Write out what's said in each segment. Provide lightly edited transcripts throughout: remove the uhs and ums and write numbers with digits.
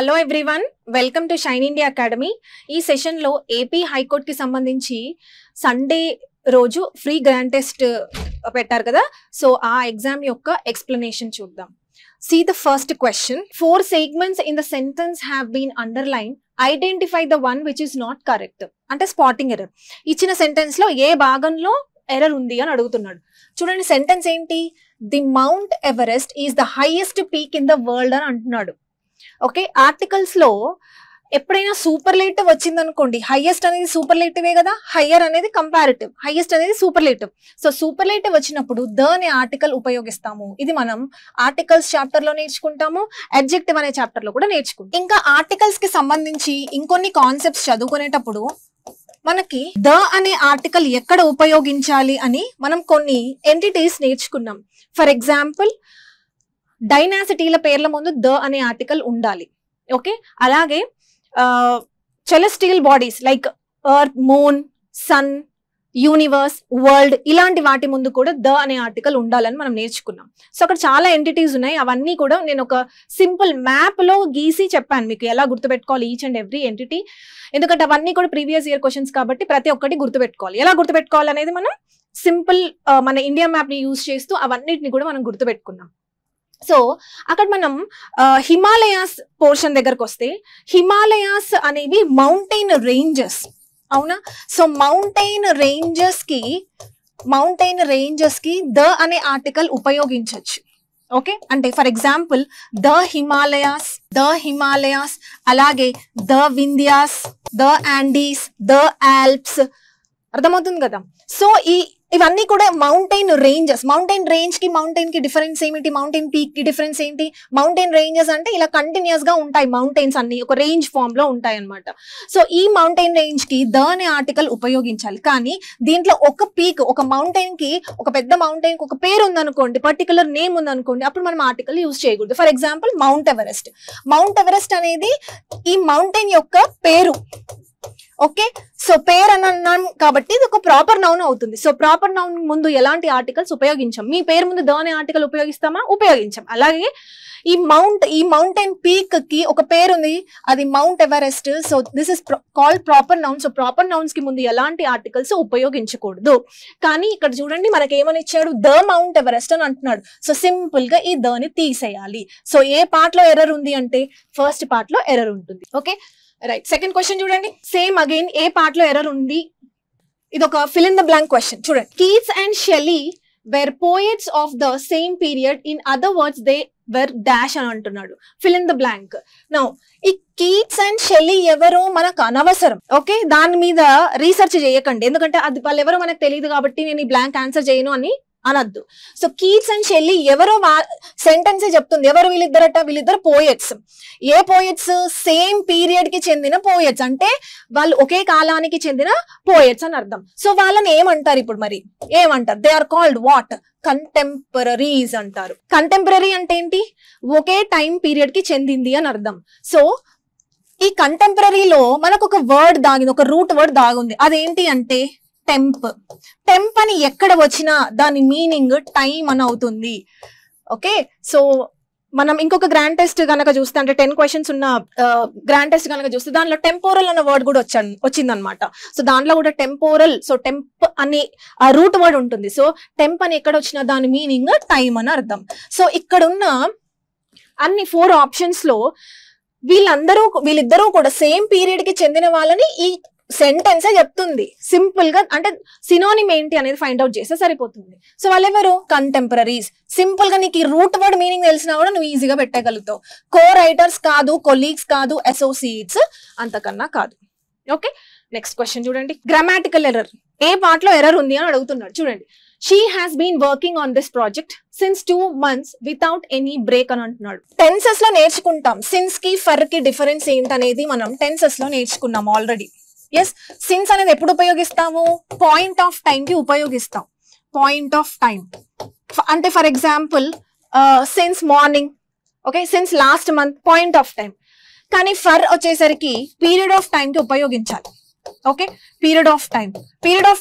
Hello everyone, welcome to shine India academy. ఈ సెషన్లో AP హైకోర్టుకి సంబంధించి సండే రోజు ఫ్రీ గ్రాండ్ టెస్ట్ పెట్టారు కదా, సో ఆ ఎగ్జామ్ యొక్క ఎక్స్ప్లెనేషన్ చూద్దాం. See the first question. 4 segments in the sentence have been underlined. Identify the one which is not correct. అంటే స్పాటింగ్ ఎర్రర్. ఇచ్చిన సెంటెన్స్ లో ఏ భాగంలో ఎర్రర్ ఉంది అని అడుగుతున్నాడు. చూడండి, సెంటెన్స్ ఏంటి? The mount Everest is the highest peak in the world అని అంటున్నాడు. ఓకే, ఆర్టికల్స్ లో ఎప్పుడైనా సూపర్లేటివ్ వచ్చింది అనుకోండి, హైయెస్ట్ అనేది సూపర్లేటివే కదా, హయ్యర్ అనేది కంపారిటివ్, హైయెస్ట్ అనేది సూపర్లేటివ్. సో సూపర్లేటివ్ వచ్చినప్పుడు ద అనే ఆర్టికల్ ఉపయోగిస్తాము. ఇది మనం ఆర్టికల్స్ చాప్టర్ లో నేర్చుకుంటాము, అడ్జెక్టివ్ అనే చాప్టర్ లో కూడా నేర్చుకుంటాం. ఇంకా ఆర్టికల్స్ కి సంబంధించి ఇంకొన్ని కాన్సెప్ట్స్ చదువుకునేటప్పుడు మనకి ద అనే ఆర్టికల్ ఎక్కడ ఉపయోగించాలి అని మనం కొన్ని ఎంటిటీస్ నేర్చుకున్నాం. ఫర్ ఎగ్జాంపుల్, డైనాసిటీల పేర్ల ముందు ద అనే ఆర్టికల్ ఉండాలి. ఓకే, అలాగే celestial bodies like earth, moon, sun, universe, world, ఇలాంటి వాటి ముందు కూడా ద అనే ఆర్టికల్ ఉండాలని మనం నేర్చుకున్నాం. సో అక్కడ చాలా ఎంటిటీస్ ఉన్నాయి, అవన్నీ కూడా నేను ఒక సింపుల్ మ్యాప్ లో గీసి చెప్పాను మీకు ఎలా గుర్తుపెట్టుకోవాలి ఈచ్ అండ్ ఎవ్రీ ఎంటిటీ. ఎందుకంటే అవన్నీ కూడా ప్రీవియస్ ఇయర్ క్వశ్చన్స్ కాబట్టి ప్రతి ఒక్కటి గుర్తుపెట్టుకోవాలి. ఎలా గుర్తుపెట్టుకోవాలి అనేది మనం సింపుల్ మన ఇండియా మ్యాప్ ని యూజ్ చేస్తూ అవన్నిటిని కూడా మనం గుర్తుపెట్టుకున్నాం. సో అక్కడ మనం హిమాలయాస్ పోర్షన్ దగ్గరకు వస్తే, హిమాలయాస్ అనేవి మౌంటైన్ రేంజెస్, అవునా? సో మౌంటైన్ రేంజెస్ కి ద అనే ఆర్టికల్ ఉపయోగించవచ్చు. ఓకే, అంటే ఫర్ ఎగ్జాంపుల్ ద హిమాలయాస్, అలాగే the Vindhya's, the యాండీస్, the Alps. అర్థమవుతుంది కదా? సో ఇవన్నీ కూడా మౌంటైన్ రేంజెస్. మౌంటైన్ రేంజ్ కి మౌంటైన్ కి డిఫరెన్స్ ఏమిటి? మౌంటైన్ పీక్ కి డిఫరెన్స్ ఏంటి? మౌంటైన్ రేంజెస్ అంటే ఇలా కంటిన్యూస్ గా ఉంటాయి, మౌంటైన్స్ అన్ని ఒక రేంజ్ ఫామ్ లో ఉంటాయి అన్నమాట. సో ఈ మౌంటైన్ రేంజ్ కి ద అనే ఆర్టికల్ ఉపయోగించాలి. కానీ దీంట్లో ఒక పీక్, ఒక మౌంటైన్ కి, ఒక పెద్ద మౌంటైన్ కి ఒక పేరు ఉందనుకోండి, పర్టికులర్ నేమ్ ఉందనుకోండి, అప్పుడు మనం ఆర్టికల్ యూజ్ చేయకూడదు. ఫర్ ఎగ్జాంపుల్ మౌంట్ ఎవరెస్ట్ అనేది ఈ మౌంటైన్ యొక్క పేరు. ఓకే, సో పేరు అని అన్నాం కాబట్టి ఇది ఒక ప్రాపర్ నౌన్ అవుతుంది. సో ప్రాపర్ నౌన్ ముందు ఎలాంటి ఆర్టికల్స్ ఉపయోగించాం? మీ పేరు ముందు ద అనే ఆర్టికల్ ఉపయోగిస్తామా? ఉపయోగించాం. అలాగే ఈ మౌంటైన్ పీక్ కి ఒక పేరు ఉంది, అది mount Everest. So this is called proper noun. So proper nouns కి ముందు ఎలాంటి ఆర్టికల్స్ ఉపయోగించకూడదు. కానీ ఇక్కడ చూడండి, మనకి ఏమని ఇచ్చాడు? ద మౌంట్ ఎవరెస్ట్ అని అంటున్నాడు. సో సింపుల్ గా ఈ ద ని తీసేయాలి. సో ఏ పార్ట్ లో ఎర్రర్ ఉంది అంటే ఫస్ట్ పార్ట్ లో ఎర్రర్ ఉంటుంది. Okay, right. సెకండ్ క్వశ్చన్ చూడండి, సేమ్ అగైన్ ఏ పార్ట్ లో ఎర్రర్ ఉంది. ఇది ఒక fill in the blank question. చూడండి, Keats and Shelley were poets of the same period, in other words they were dash అని అంటున్నాడు. Fill in the blank. Now ఈ కీట్స్ అండ్ షెల్లీ ఎవరో మనకు అనవసరం. ఓకే, దాని మీద రీసెర్చ్ చేయకండి, ఎందుకంటే అది వాళ్ళు ఎవరో మనకు తెలియదు కాబట్టి నేను ఈ బ్లాంక్ ఆన్సర్ చేయను అని అనద్దు. సో కీట్స్ అండ్ షెల్లీ ఎవరో సెంటెన్స్ చెప్తుంది. ఎవరు వీళ్ళిద్దరట? వీళ్ళిద్దరు పోయట్స్. ఏ పోయట్స్? సేమ్ పీరియడ్ కి చెందిన పోయట్స్, అంటే వాళ్ళు ఒకే కాలానికి చెందిన పోయట్స్ అని అర్థం. సో వాళ్ళని ఏమంటారు ఇప్పుడు? మరి ఏమంటారు? They are called what? Contemporaries అంటారు. కంటెంపరరీ అంటే ఏంటి? ఒకే టైం పీరియడ్ కి చెందింది అని అర్థం. సో ఈ కంటెంపరరీలో మనకు ఒక వర్డ్ దాగింది, ఒక రూట్ వర్డ్ దాగుంది. అదేంటి అంటే టెంప్ అని ఎక్కడ వచ్చినా దాని మీనింగ్ టైం అని అవుతుంది. ఓకే, సో మనం ఇంకొక గ్రాండ్ టెస్ట్ కనుక చూస్తే, అంటే 10 క్వశ్చన్స్ ఉన్న గ్రాండ్ టెస్ట్ కనుక చూస్తే దాంట్లో టెంపోరల్ అన్న వర్డ్ కూడా వచ్చిందనమాట. సో దాంట్లో కూడా టెంపోరల్, సో టెంప్ అని ఆ రూట్ వర్డ్ ఉంటుంది. సో టెంప్ అని ఎక్కడ వచ్చినా దాని మీనింగ్ టైం అని అర్థం. సో ఇక్కడ ఉన్న అన్ని 4 ఆప్షన్స్ లో వీళ్ళిద్దరూ కూడా సేమ్ పీరియడ్ కి చెందిన వాళ్ళని ఈ సెంటెన్సే చెప్తుంది. సింపుల్ గా, అంటే సినోనిమ్ ఏంటి అనేది ఫైండ్ అవుట్ చేస్తే సరిపోతుంది. సో వాళ్ళెవరు? కంటెంపరరీస్. సింపుల్ గా నీకు ఈ రూట్ వర్డ్ మీనింగ్ తెలిసినా కూడా నువ్వు ఈజీగా పెట్టగలుగుతావు. కో రైటర్స్ కాదు, కొలీగ్స్ కాదు, అసోసియేట్స్ అంతకన్నా కాదు. ఓకే, నెక్స్ట్ క్వశ్చన్ చూడండి, గ్రామాటికల్ ఎర్రర్. ఏ పార్ట్ లో ఎర్రర్ ఉంది అని అడుగుతున్నాడు. చూడండి, she has been working on this project since 2 months without any break అని అంటున్నాడు. టెన్సెస్ లో నేర్చుకుంటాం సిన్స్ కి ఫర్ కి డిఫరెన్స్ ఏంటనేది మనం టెన్సెస్ లో నేర్చుకున్నాం ఆల్రెడీ. ఎస్, సిన్స్ అనేది ఎప్పుడు ఉపయోగిస్తాము? పాయింట్ ఆఫ్ టైం కి ఉపయోగిస్తాం. పాయింట్ ఆఫ్ టైం అంటే for example since morning, okay, since last month, point of time. కానీ ఫర్ వచ్చేసరికి పీరియడ్ ఆఫ్ టైం కి ఉపయోగించాలి. ఓకే, పీరియడ్ ఆఫ్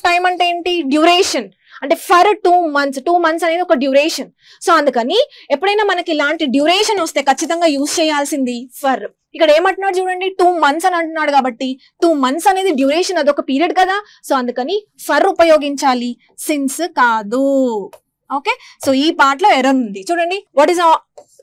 టైం అంటే ఏంటి? డ్యూరేషన్. అంటే ఫర్ 2 months 2 months అనేది ఒక డ్యూరేషన్. సో అందుకని ఎప్పుడైనా మనకి ఇలాంటి డ్యూరేషన్ వస్తే ఖచ్చితంగా యూజ్ చేయాల్సింది ఫర్. ఇక్కడ ఏమంటున్నాడు చూడండి, 2 months అని అంటున్నాడు కాబట్టి 2 months అనేది డ్యూరేషన్, అదొక పీరియడ్ కదా. సో అందుకని ఫర్ ఉపయోగించాలి, సిన్స్ కాదు. ఓకే, సో ఈ పార్ట్ లో ఎర్రర్ ఉంది చూడండి. What is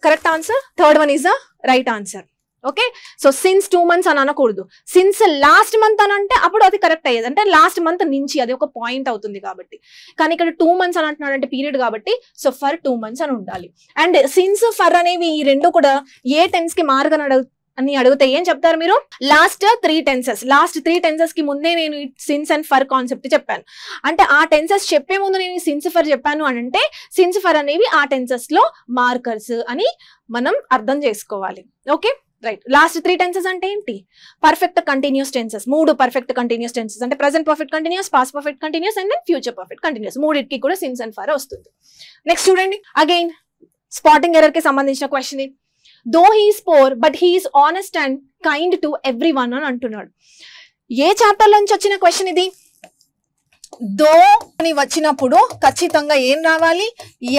correct answer? Third one is the right answer. Okay, so since 2 months అని అనకూడదు. సిన్స్ లాస్ట్ మంత్ అని అంటే అప్పుడు అది కరెక్ట్ అయ్యేది, అంటే లాస్ట్ మంత్ నుంచి అది ఒక పాయింట్ అవుతుంది కాబట్టి. కానీ ఇక్కడ 2 months అని అంటున్నాడు అంటే పీరియడ్ కాబట్టి, సో ఫర్ 2 months అని ఉండాలి. అండ్ సిన్స్ ఫర్ అనేవి ఈ రెండు కూడా ఏ టెన్స్ కి మార్గని అని అడిగితే ఏం చెప్తారు మీరు? Last 3 tenses. లాస్ట్ 3 tenses కి ముందే నేను సిన్స్ అండ్ ఫర్ కాన్సెప్ట్ చెప్పాను. అంటే ఆ టెన్సెస్ చెప్పే ముందు నేను సిన్స్ ఫర్ చెప్పాను అని అంటే సిన్స్ ఫర్ అనేవి ఆ టెన్సెస్ లో మార్కర్స్ అని మనం అర్థం చేసుకోవాలి. Okay, right. లాస్ట్ 3 tenses అంటే ఏంటి? Perfect continuous tenses. 3 perfect continuous tenses అంటే present perfect continuous, past perfect continuous and future perfect continuous. మూడింటికి కూడా సిన్స్ అండ్ ఫర్ వస్తుంది. నెక్స్ట్ చూడండి, అగైన్ స్పాటింగ్ ఎర్రర్ కి సంబంధించిన question. Though he is poor but he is honest and kind to everyone అని అంటున్నాడు. ఏ chapter నుంచి వచ్చిన క్వశ్చన్ ఇది? దో అని వచ్చినప్పుడు ఖచ్చితంగా ఏం రావాలి?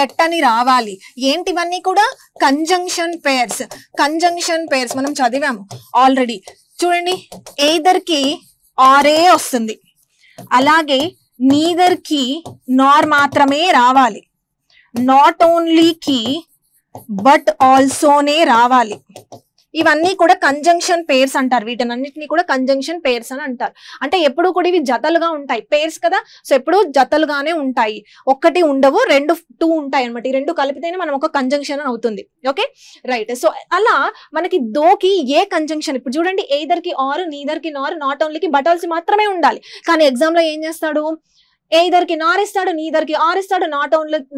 ఎట్ అని రావాలి. ఏంటివన్నీ కూడా కంజంక్షన్ పేర్స్. కంజంక్షన్ పేర్స్ మనం చదివాము ఆల్రెడీ. చూడండి, ఎయిదర్ కి ఆరే వస్తుంది, అలాగే నీదర్ కి నార్ మాత్రమే రావాలి, నాట్ ఓన్లీ కి బట్ ఆల్సోనే రావాలి. ఇవన్నీ కూడా కంజంక్షన్ పేర్స్ అంటారు. వీటన్నిటిని కూడా కంజంక్షన్ పేర్స్ అని అంటారు. అంటే ఎప్పుడు కూడా ఇవి జతలుగా ఉంటాయి, పేర్స్ కదా, సో ఎప్పుడు జతలుగానే ఉంటాయి. ఒక్కటి ఉండవు, 2 ఉంటాయి అనమాట. ఈ 2 కలిపితేనే మనం ఒక కంజంక్షన్ అని అవుతుంది. Okay, right. సో అలా మనకి దోకి ఏ కంజంక్షన్, ఇప్పుడు చూడండి, ఎయిదర్ కి ఆర్, నీదర్ కి నార్, నాట్ ఓన్లీ కి బట్ ఆల్సో మాత్రమే ఉండాలి. కానీ ఎగ్జామ్ లో ఏం చేస్తాడు? ఎయిదర్ కి నార్ ఇస్తాడు, నీదర్ కి ఆర్ ఇస్తాడు,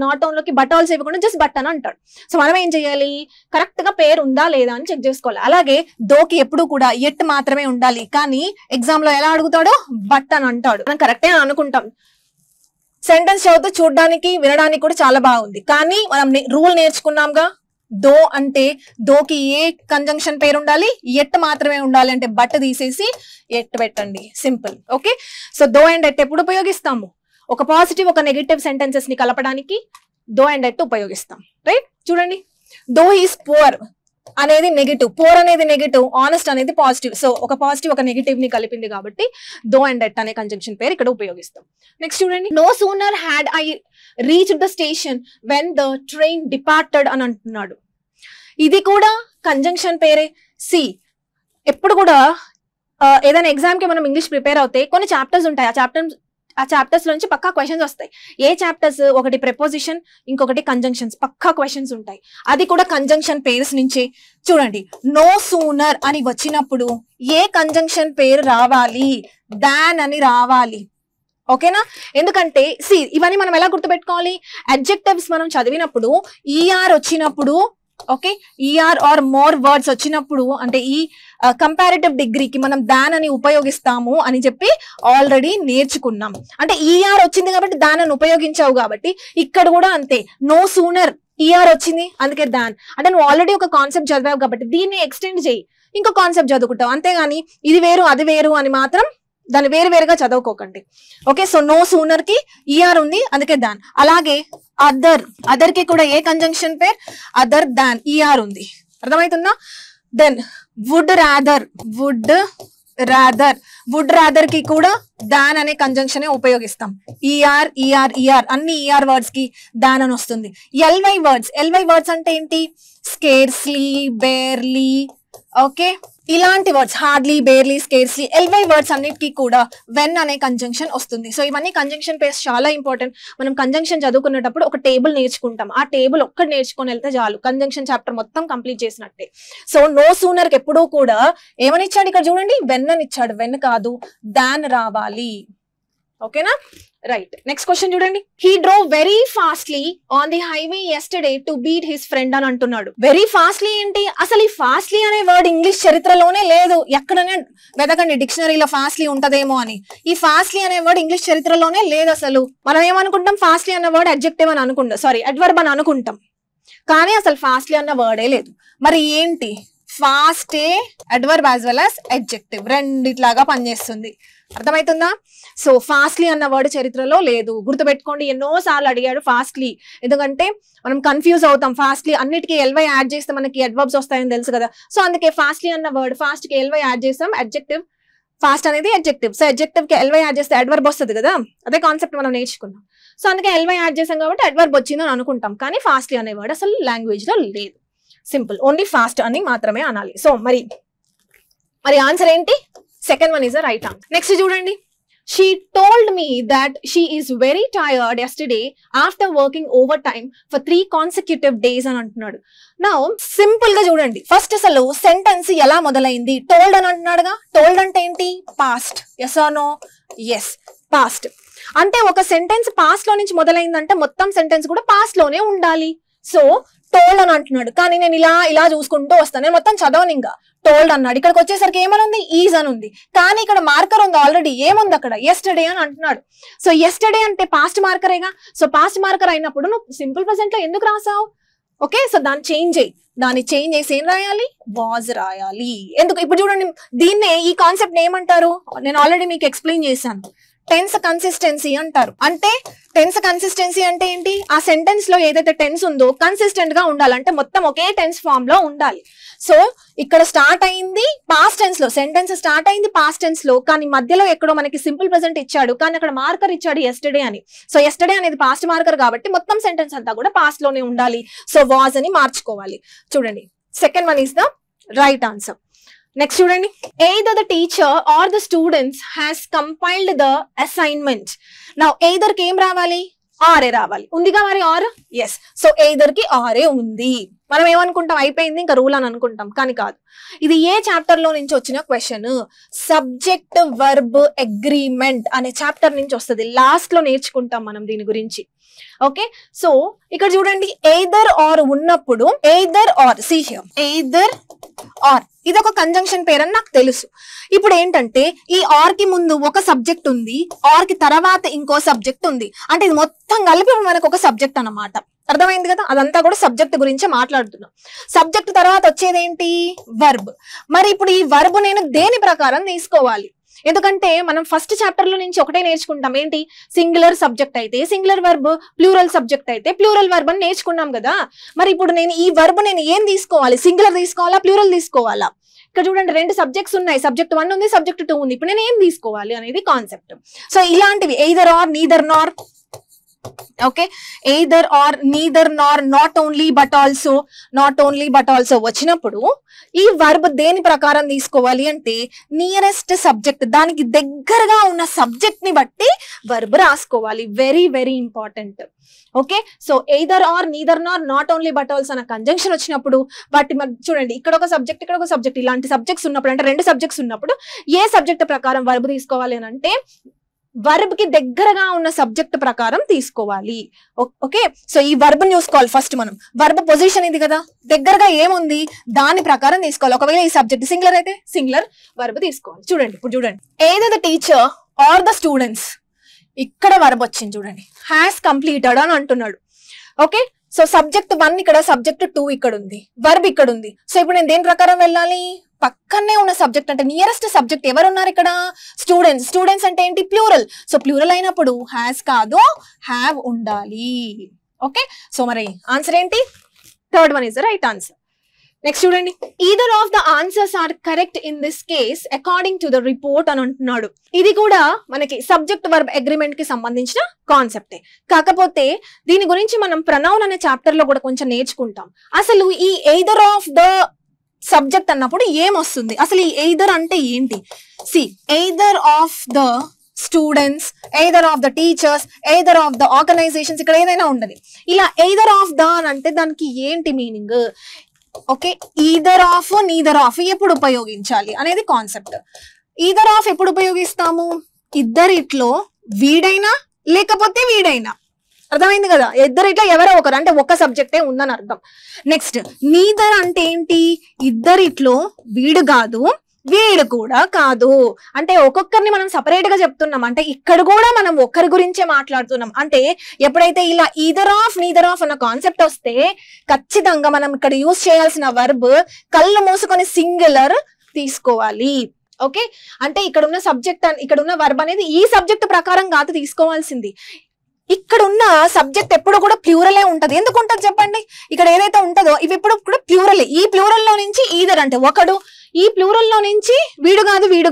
నాట్ ఓన్లోకి బట్ ఆల్సో ఇవ్వకుండా జస్ట్ బట్ అని అంటాడు. సో మనం ఏం చేయాలి? కరెక్ట్ గా పేరు ఉందా లేదా అని చెక్ చేసుకోవాలి. అలాగే దోకి ఎప్పుడు కూడా ఎట్ మాత్రమే ఉండాలి, కానీ ఎగ్జామ్ లో ఎలా అడుగుతాడో బట్ అని అంటాడు. మనం కరెక్టే అని అనుకుంటాం. సెంటెన్స్ చదువుతూ చూడడానికి వినడానికి కూడా చాలా బాగుంది, కానీ మనం రూల్ నేర్చుకున్నాంగా. దో అంటే దోకి ఏ కంజంక్షన్ పేరు ఉండాలి? ఎట్ మాత్రమే ఉండాలి. అంటే బట్ తీసేసి ఎట్ పెట్టండి, simple. Okay, so though and yet ఎప్పుడు ఉపయోగిస్తాము? ఒక పాజిటివ్ ఒక నెగటివ్ సెంటెన్సెస్ ని కలపడానికి దో అండ్ ఎట్ ఉపయోగిస్తాం. రైట్, చూడండి, దో ఈస్ పువర్ అనేది నెగటివ్, పోర్ అనేది నెగటివ్, ఆనెస్ట్ అనేది పాజిటివ్. సో ఒక పాజిటివ్ ఒక నెగటివ్ ని కలిపింది కాబట్టి దో అండ్ ఎట్ అనే కంజంక్షన్ పేరు ఇక్కడ ఉపయోగిస్తాం. నెక్స్ట్ చూడండి, no sooner had I reached the station when the train departed అని అంటున్నాడు. ఇది కూడా కంజంక్షన్ పేరే. సి, ఎప్పుడు కూడా ఏదైనా ఎగ్జామ్ కి మనం ఇంగ్లీష్ ప్రిపేర్ అవుతే కొన్ని చాప్టర్స్ ఉంటాయి. ఆ చాప్టర్స్ నుంచి పక్కా క్వశ్చన్స్ వస్తాయి. ఏ చాప్టర్స్? ఒకటి ప్రిపోజిషన్, ఇంకొకటి కంజంక్షన్స్. పక్కా క్వశ్చన్స్ ఉంటాయి. అది కూడా కంజంక్షన్ పేర్స్ నుంచి. చూడండి, నో సూనర్ అని వచ్చినప్పుడు ఏ కంజంక్షన్ పేరు రావాలి? దాన్ అని రావాలి. ఓకేనా? ఎందుకంటే సి, ఇవన్నీ మనం ఎలా గుర్తుపెట్టుకోవాలి? అడ్జెక్టివ్స్ మనం చదివినప్పుడు ఈఆర్ వచ్చినప్పుడు, okay, either or more words వచ్చినప్పుడు, అంటే ఈ కంపారిటివ్ డిగ్రీకి మనం దాన్ అని ఉపయోగిస్తాము అని చెప్పి ఆల్రెడీ నేర్చుకున్నాం. అంటే ఈఆర్ వచ్చింది కాబట్టి దాన్ అని ఉపయోగించావు కాబట్టి ఇక్కడ కూడా అంతే. నో సూనర్ ఈఆర్ వచ్చింది, అందుకే దాన్. అంటే నువ్వు ఆల్రెడీ ఒక కాన్సెప్ట్ చదివావు కాబట్టి దీన్ని ఎక్స్టెండ్ చేయి, ఇంకో కాన్సెప్ట్ చదువుకుంటావు. అంతేగాని ఇది వేరు అది వేరు అని మాత్రం దాన్ని వేరుగా చదువుకోకండి. ఓకే, సో నో సూనర్ కి ఈఆర్ ఉంది, అందుకే దాన్. అలాగే అదర్ కి కూడా ఏ కంజంక్షన్ పేర్? అదర్ దాన్, ఈఆర్ ఉంది. అర్థమవుతుందా? దెన్ వుడ్ రాదర్ కి కూడా దాన్ అనే కంజంక్షన్ ఉపయోగిస్తాం. ఈఆర్ అన్ని ఈఆర్ వర్డ్స్ కి దాన్ అని వస్తుంది. ఎల్వై వర్డ్స్ అంటే ఏంటి? స్కేర్స్లీ, బేర్లీ, ఓకే, ఇలాంటి words, hardly, barely, scarcely, LY words అన్నిటికీ కూడా వెన్ అనే కంజంక్షన్ వస్తుంది. సో ఇవన్నీ కంజంక్షన్ పేర్స్ చాలా ఇంపార్టెంట్. మనం కంజంక్షన్ చదువుకునేటప్పుడు ఒక టేబుల్ నేర్చుకుంటాం. ఆ టేబుల్ ఒక్కటి నేర్చుకొని వెళ్తే చాలు, కంజంక్షన్ చాప్టర్ మొత్తం కంప్లీట్ చేసినట్టే. సో నో సూనర్ కి ఎప్పుడూ కూడా ఏమని ఇచ్చాడు? ఇక్కడ చూడండి, వెన్ అని ఇచ్చాడు. వెన్ కాదు, దాన్ రావాలి. ఓకేనా? రైట్. నెక్స్ట్ క్వశ్చన్ చూడండి, he drove very fastly on the highway yesterday to beat his friend అని అంటున్నాడు. వెరీ ఫాస్ట్లీ ఏంటి? అసలు ఈ ఫాస్ట్లీ అనే వర్డ్ ఇంగ్లీష్ చరిత్రలోనే లేదు. ఎక్కడనే వెతకండి డిక్షనరీలో ఫాస్ట్లీ ఉంటదేమో అని. ఈ ఫాస్ట్లీ అనే వర్డ్ ఇంగ్లీష్ చరిత్రలోనే లేదు అసలు. మనం ఏమనుకుంటాం? ఫాస్ట్లీ అన్న వర్డ్ అడ్జెక్టివ్ అని అనుకుంటాం, సారీ అడ్వర్బ్ అని అనుకుంటాం. కానీ అసలు ఫాస్ట్లీ అన్న వర్డే లేదు. మరి ఏంటి? Fast a adverb as well as adjective రెండిట్లాగా పనిచేస్తుంది. అర్థమవుతుందా? సో ఫాస్ట్లీ అన్న వర్డ్ చరిత్రలో లేదు. గుర్తుపెట్టుకోండి, ఎన్నోసార్లు అడిగాడు ఫాస్ట్లీ. ఎందుకంటే మనం కన్ఫ్యూజ్ అవుతాం. ఫాస్ట్లీ అన్నిటికీ ఎల్వై యాడ్ చేస్తే మనకి అడ్వర్బ్స్ వస్తాయని తెలుసు కదా. సో అందుకే ఫాస్ట్లీ అన్న వర్డ్ ఫాస్ట్ కి ఎల్వై యాడ్ చేస్తాం, అడ్జెక్టివ్. ఫాస్ట్ అనేది అడ్జెక్టివ్. సో అడ్జెక్టివ్ కి ఎల్వై యాడ్ చేస్తే అడ్వర్బ్ వస్తుంది కదా. అదే కాన్సెప్ట్ మనం నేర్చుకున్నాం. సో అందుకే ఎల్వై యాడ్ చేసాం కాబట్టి అడ్వర్బ్ వచ్చిందని అనుకుంటాం. కానీ ఫాస్ట్లీ అనే వర్డ్ అసలు లాంగ్వేజ్ లో లేదు. సింపుల్, ఓన్లీ ఫాస్ట్ అని మాత్రమే అనాలి. సో మరి ఆన్సర్ ఏంటి? Second one is the right answer. Next చూడండి, she told me that she is very tired yesterday after working overtime for 3 consecutive days అని అంటున్నాడు. నౌ సింపుల్ గా చూడండి, ఫస్ట్ అసలు సెంటెన్స్ ఎలా మొదలైంది? టోల్డ్ అని అంటున్నాడుగా. టోల్డ్ అంటే ఏంటి? Past. Yes or no? Yes, past. అంటే ఒక సెంటెన్స్ పాస్ట్ లో నుంచి మొదలైందంటే మొత్తం సెంటెన్స్ కూడా పాస్ట్ లోనే ఉండాలి. సో టోల్డ్ అని అంటున్నాడు. కానీ నేను ఇలా చూసుకుంటూ వస్తాను, నేను మొత్తం చదవను. ఇంకా టోల్డ్ అన్నాడు. ఇక్కడికి వచ్చేసరికి ఏమని ఉంది? ఈజ్ అని ఉంది. కానీ ఇక్కడ మార్కర్ ఉంది ఆల్రెడీ. ఏముంది అక్కడ? ఎస్టర్డే అని అంటున్నాడు. సో ఎస్టర్డే అంటే పాస్ట్ మార్కరేగా. సో పాస్ట్ మార్కర్ అయినప్పుడు నువ్వు సింపుల్ ప్రెసెంట్ లో ఎందుకు రాసావు? ఓకే, సో దాన్ని చేంజ్ చేసి ఏం రాయాలి? వాజ్ రాయాలి. ఎందుకు? ఇప్పుడు చూడండి, దీన్నే ఈ కాన్సెప్ట్ ఏమంటారు? నేను ఆల్రెడీ మీకు ఎక్స్ప్లెయిన్ చేశాను. టెన్స్ కన్సిస్టెన్సీ అంటారు. అంటే టెన్స్ కన్సిస్టెన్సీ అంటే ఏంటి? ఆ సెంటెన్స్ లో ఏదైతే టెన్స్ ఉందో కన్సిస్టెంట్ గా ఉండాలంటే మొత్తం ఒకే టెన్స్ ఫామ్ లో ఉండాలి. సో ఇక్కడ స్టార్ట్ అయింది పాస్ట్ టెన్స్ లో, సెంటెన్స్ స్టార్ట్ అయింది పాస్ట్ టెన్స్ లో, కానీ మధ్యలో ఎక్కడో మనకి సింపుల్ ప్రెసెంట్ ఇచ్చాడు, కానీ అక్కడ మార్కర్ ఇచ్చాడు ఎస్టర్డే అని. సో ఎస్టర్డే అనేది పాస్ట్ మార్కర్ కాబట్టి మొత్తం సెంటెన్స్ అంతా కూడా పాస్ట్ లోనే ఉండాలి. సో వాజ్ అని మార్చుకోవాలి. చూడండి, second one is the right answer. Next చూడండి, either the teacher or the students has compiled the assignment. Now either కి ఏం రావాలి? ఆరే రావాలి. ఉందిగా మరి ఆర్? ఎస్. సో either కి ఆరే ఉంది. మనం ఏమనుకుంటాం? అయిపోయింది ఇంకా రూల్ అని అనుకుంటాం, కానీ కాదు. ఇది ఏ చాప్టర్ లో నుంచి వచ్చిన క్వశ్చన్? సబ్జెక్ట్ వర్బ్ అగ్రిమెంట్ అనే చాప్టర్ నుంచి వస్తుంది. లాస్ట్ లో నేర్చుకుంటాం మనం దీని గురించి. ఓకే, సో ఇక్కడ చూడండి, ఎయిదర్ ఆర్ ఉన్నప్పుడు either or, see here, either or ఇది ఒక కంజంక్షన్ పేరు అని నాకు తెలుసు. ఇప్పుడు ఏంటంటే ఈ ఆర్ కి ముందు ఒక సబ్జెక్ట్ ఉంది, ఆర్ కి తర్వాత ఇంకో సబ్జెక్ట్ ఉంది. అంటే ఇది మొత్తం కలిపి మనకు ఒక సబ్జెక్ట్ అన్నమాట. అర్థమైంది కదా? అదంతా కూడా సబ్జెక్ట్ గురించి మాట్లాడుతున్నాం. సబ్జెక్ట్ తర్వాత వచ్చేది ఏంటి? వర్బ్. మరి ఇప్పుడు ఈ వర్బ్ నేను దేని ప్రకారం తీసుకోవాలి? ఎందుకంటే మనం ఫస్ట్ చాప్టర్ లో నుంచి ఒకటే నేర్చుకుంటాం. ఏంటి? సింగులర్ సబ్జెక్ట్ అయితే సింగులర్ వర్బ్, ప్లూరల్ సబ్జెక్ట్ అయితే ప్లూరల్ వర్బ్ అని నేర్చుకున్నాం కదా. మరి ఇప్పుడు నేను ఈ వర్బ్ నేను ఏం తీసుకోవాలి? సింగులర్ తీసుకోవాలా, ప్లూరల్ తీసుకోవాలా? ఇక్కడ చూడండి, 2 సబ్జెక్ట్స్ ఉన్నాయి. సబ్జెక్ట్ 1 ఉంది, సబ్జెక్ట్ 2 ఉంది. ఇప్పుడు నేను ఏం తీసుకోవాలి అనేది కాన్సెప్ట్. సో ఇలాంటివి either are, neither Nar. Okay, either are, neither Nar, not only but also వచ్చినప్పుడు ఈ వర్బ్ దేని ప్రకారం తీసుకోవాలి అంటే నియరెస్ట్ సబ్జెక్ట్, దానికి దగ్గరగా ఉన్న సబ్జెక్ట్ ని బట్టి వర్బ్ రాసుకోవాలి. Very very important. Okay, so either are, neither Nar, not only but also అన్న కంజంక్షన్ వచ్చినప్పుడు వాటి చూడండి, ఇక్కడ ఒక సబ్జెక్ట్, ఇక్కడ ఒక సబ్జెక్ట్, ఇలాంటి సబ్జెక్ట్స్ ఉన్నప్పుడు, అంటే 2 సబ్జెక్ట్స్ ఉన్నప్పుడు ఏ సబ్జెక్ట్ ప్రకారం వర్బ్ తీసుకోవాలి అని అంటే వర్బ్ కి దగ్గరగా ఉన్న సబ్జెక్ట్ ప్రకారం తీసుకోవాలి. ఓకే, సో ఈ వర్బ్ చూసుకోవాలి ఫస్ట్ మనం. వర్బ్ పొజిషన్ ఇది కదా, దగ్గరగా ఏముంది దాని ప్రకారం తీసుకోవాలి. ఒకవేళ ఈ సబ్జెక్ట్ సింగులర్ అయితే సింగులర్ వర్బ్ తీసుకోవాలి. చూడండి, ఇప్పుడు చూడండి, either the teacher or the students, ఇక్కడ వర్బ్ వచ్చింది చూడండి, హ్యాస్ కంప్లీటెడ్ అని అంటున్నాడు. ఓకే, సో సబ్జెక్ట్ 1 ఇక్కడ, సబ్జెక్ట్ 2 ఇక్కడ ఉంది, వర్బ్ ఇక్కడ ఉంది. సో ఇప్పుడు నేను దేని ప్రకారం వెళ్ళాలి? పక్కనే ఉన్న సబ్జెక్ట్ అంటే నియరెస్ట్ సబ్జెక్ట్ ఎవరు ఉన్నారు ఇక్కడ? స్టూడెంట్స్. స్టూడెంట్స్ అంటే ఏంటి? ప్లూరల్. సో ప్లూరల్ అయినప్పుడు హ్యాస్ కాదు హ్యావ్ ఉండాలి. ఓకే, సో మరి ఆన్సర్ ఏంటి? Third one is the right answer. Next చూడండి, either of the answers are correct in this case according to the report అని అంటున్నాడు. ఇది కూడా మనకి సబ్జెక్ట్ వర్బ్ అగ్రిమెంట్ కి సంబంధించిన కాన్సెప్టే. కాకపోతే దీని గురించి మనం ప్రనౌన్ అనే చాప్టర్ లో కూడా కొంచెం నేర్చుకుంటాం. అసలు ఈ either of the సబ్జెక్ట్ అన్నప్పుడు ఏమొస్తుంది? అసలు ఈ either అంటే ఏంటి? See, either of the students, either of the teachers, either of the organizations, ఇక్కడ ఏదైనా ఉండదు. ఇలా either of the అంటే దానికి ఏంటి meaning? Okay, either of, neither of ఎప్పుడు ఉపయోగించాలి అనేది కాన్సెప్ట్. ఈదర్ ఆఫ్ ఎప్పుడు ఉపయోగిస్తాము? ఇద్దరిట్లో వీడైనా లేకపోతే వీడైనా. అర్థమైంది కదా? ఇద్దరిట్లో ఎవరో ఒకరు, అంటే ఒక సబ్జెక్టే ఉందని అర్థం. నెక్స్ట్ నీదర్ అంటే ఏంటి? ఇద్దరిట్లో వీడు కాదు వీడు కూడా కాదు. అంటే ఒక్కొక్కరిని మనం సపరేట్ గా చెప్తున్నాం. అంటే ఇక్కడ కూడా మనం ఒక్కరి గురించే మాట్లాడుతున్నాం. అంటే ఎప్పుడైతే ఇలా ఈదర్ ఆఫ్ నీదర్ ఆఫ్ అన్న కాన్సెప్ట్ వస్తే ఖచ్చితంగా మనం ఇక్కడ యూజ్ చేయాల్సిన వర్బ్ కళ్ళు మూసుకొని సింగులర్ తీసుకోవాలి. ఓకే, అంటే ఇక్కడ ఉన్న సబ్జెక్ట్ ఇక్కడ ఉన్న వర్బ్ అనేది ఈ సబ్జెక్ట్ ప్రకారం కాదు తీసుకోవాల్సింది. ఇక్కడ ఉన్న సబ్జెక్ట్ ఎప్పుడు కూడా ప్లూరలే ఉంటది. ఎందుకు ఉంటది చెప్పండి? ఇక్కడ ఏదైతే ఉంటుందో ఇవి ఎప్పుడు కూడా ప్లూరలే. ఈ ప్లూరల్ లో నుంచి ఈదర్ అంటే ఒకడు, ఈ ప్లూరల్ లో నుంచి వీడు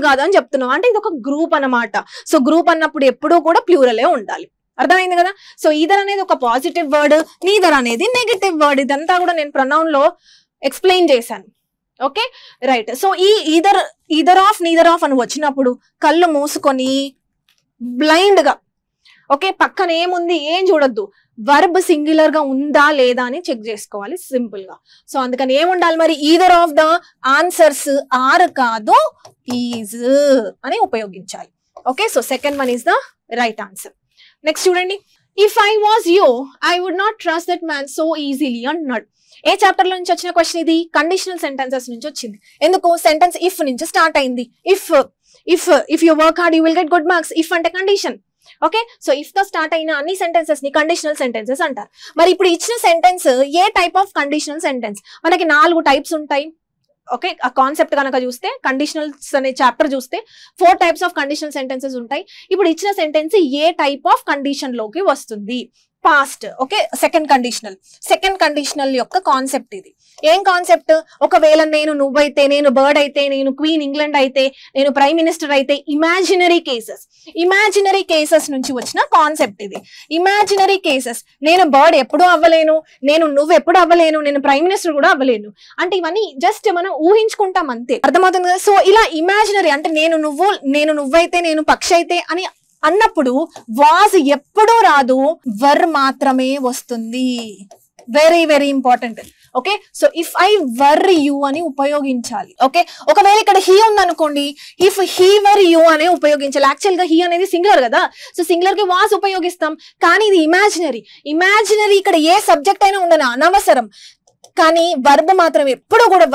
కాదు అని చెప్తున్నాం. అంటే ఇది ఒక గ్రూప్ అన్నమాట. సో గ్రూప్ అన్నప్పుడు ఎప్పుడూ కూడా ప్లూరలే ఉండాలి. అర్థమైంది కదా? సో ఈదర్ అనేది ఒక పాజిటివ్ వర్డ్, నీదర్ అనేది నెగటివ్ వర్డ్. ఇదంతా కూడా నేను ప్రొనౌన్ లో ఎక్స్ప్లెయిన్ చేశాను. Okay right. సో ఈ ఈదర్ ఆఫ్ నీదర్ ఆఫ్ అని వచ్చినప్పుడు కళ్ళు మూసుకొని బ్లైండ్ గా, ఓకే, పక్కన ఏముంది ఏం చూడొద్దు, వర్బ్ సింగులర్ గా ఉందా లేదా అని చెక్ చేసుకోవాలి సింపుల్ గా. సో అందుకని ఏముండాలి మరి? Either of the answers are కాదు ఈజ్ అని ఉపయోగించాలి. Okay, so second one is the right answer. Next చూడండి, if I was you I would not trust that man so easily అంటున్నాడు. ఏ చాప్టర్ లో నుంచి వచ్చిన క్వశ్చన్ ఇది? కండిషనల్ సెంటెన్సెస్ నుంచి వచ్చింది. ఎందుకు? సెంటెన్స్ ఇఫ్ నుంచి స్టార్ట్ అయింది. If you work hard you will get good marks. If అంటే కండిషన్. ఓకే, సో ఇఫ్ తో స్టార్ట్ అయిన అన్ని సెంటెన్సెస్ ని కండిషనల్ సెంటెన్సెస్ అంటారు. మరి ఇప్పుడు ఇచ్చిన sentence A type of conditional sentence? మనకి 4 టైప్స్ ఉంటాయి. ఓకే, ఆ కాన్సెప్ట్ కనుక చూస్తే, కండిషనల్స్ అనే చాప్టర్ చూస్తే 4 టైప్స్ ఆఫ్ కండిషనల్ సెంటెన్సెస్ ఉంటాయి. ఇప్పుడు ఇచ్చిన sentence A type of condition లోకి వస్తుంది? పాస్ట్. ఓకే, సెకండ్ కండిషనల్ యొక్క కాన్సెప్ట్ ఇది. ఏం కాన్సెప్ట్? ఒకవేళ నేను నువ్వైతే, నేను బర్డ్ అయితే, నేను క్వీన్ ఇంగ్లాండ్ అయితే, నేను ప్రైమ్ మినిస్టర్ అయితే, ఇమాజినరీ కేసెస్ నుంచి వచ్చిన కాన్సెప్ట్ ఇది. ఇమాజినరీ కేసెస్, నేను బర్డ్ ఎప్పుడూ అవ్వలేను, నువ్వు ఎప్పుడు అవ్వలేను, నేను ప్రైమ్ మినిస్టర్ కూడా అవ్వలేను. అంటే ఇవన్నీ జస్ట్ మనం ఊహించుకుంటాం అంతే. అర్థమవుతుంది కదా? సో ఇలా ఇమాజినరీ అంటే నేను నువ్వైతే, నేను పక్షి అయితే అని అన్నప్పుడు వాజ్ ఎప్పుడూ రాదు, వర్ మాత్రమే వస్తుంది. Very very important. Okay, so if I were you అని ఉపయోగించాలి. ఓకే, ఒకవేళ ఇక్కడ హీ ఉందనుకోండి, ఇఫ్ హీ వర్ యూ అనే ఉపయోగించాలి. యాక్చువల్ గా హీ అనేది సింగులర్ కదా, సో సింగులర్ కి వాజ్ ఉపయోగిస్తాం. కానీ ఇది ఇమాజినరీ ఇక్కడ ఏ సబ్జెక్ట్ అయినా ఉండను, అనవసరం. కానీ వర్బ్ మాత్రం ఎప్పుడు కూడా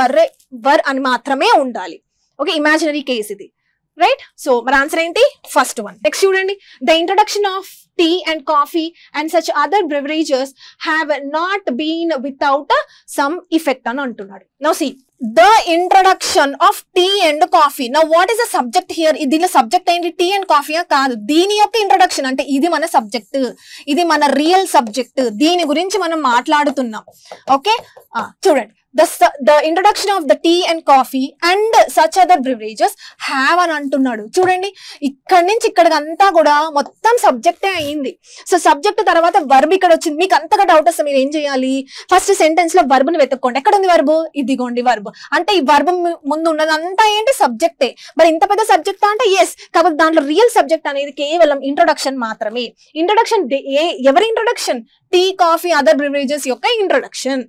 వర్ అని మాత్రమే ఉండాలి. ఓకే, ఇమాజినరీ కేస్ ఇది. రైట్, సో మన ఆన్సర్ ఏంటి? First one. నెక్స్ట్ చూడండి, the introduction of tea and coffee and such other beverages have not been without some effect అని అంటున్నాడు. Now see the introduction of tea and coffee. Now what is the subject here? దీనిలో subject ఏంటి? Tea and కాఫీయా? కాదు, దీని యొక్క introduction. అంటే ఇది మన సబ్జెక్ట్, ఇది మన రియల్ సబ్జెక్ట్, దీని గురించి మనం మాట్లాడుతున్నాం. ఓకే, చూడండి, the introduction of the tea and coffee and such other beverages have అని అంటున్నాడు. చూడండి, ఇక్కడ నుంచి ఇక్కడికి అంతా కూడా మొత్తం సబ్జెక్టే అయింది. సో సబ్జెక్ట్ తర్వాత వర్బ్ ఇక్కడ వచ్చింది. మీకు అంతగా డౌట్ వస్తే మీరు ఏం చేయాలి? ఫస్ట్ సెంటెన్స్ లో వర్బ్ ని వెతుక్కోండి. ఎక్కడ ఉంది వర్బ్? ఇదిగోండి వర్బ్. అంటే ఈ వర్బ్ ముందు ఉన్నది అంతా ఏంటి? సబ్జెక్టే. మరి ఇంత పెద్ద సబ్జెక్ట్ అంటే ఎస్, కాబట్టి దాంట్లో రియల్ సబ్జెక్ట్ అనేది కేవలం ఇంట్రొడక్షన్ మాత్రమే. ఇంట్రొడక్షన్ ఎవరి introduction? Tea, coffee, other beverages యొక్క ఇంట్రొడక్షన్.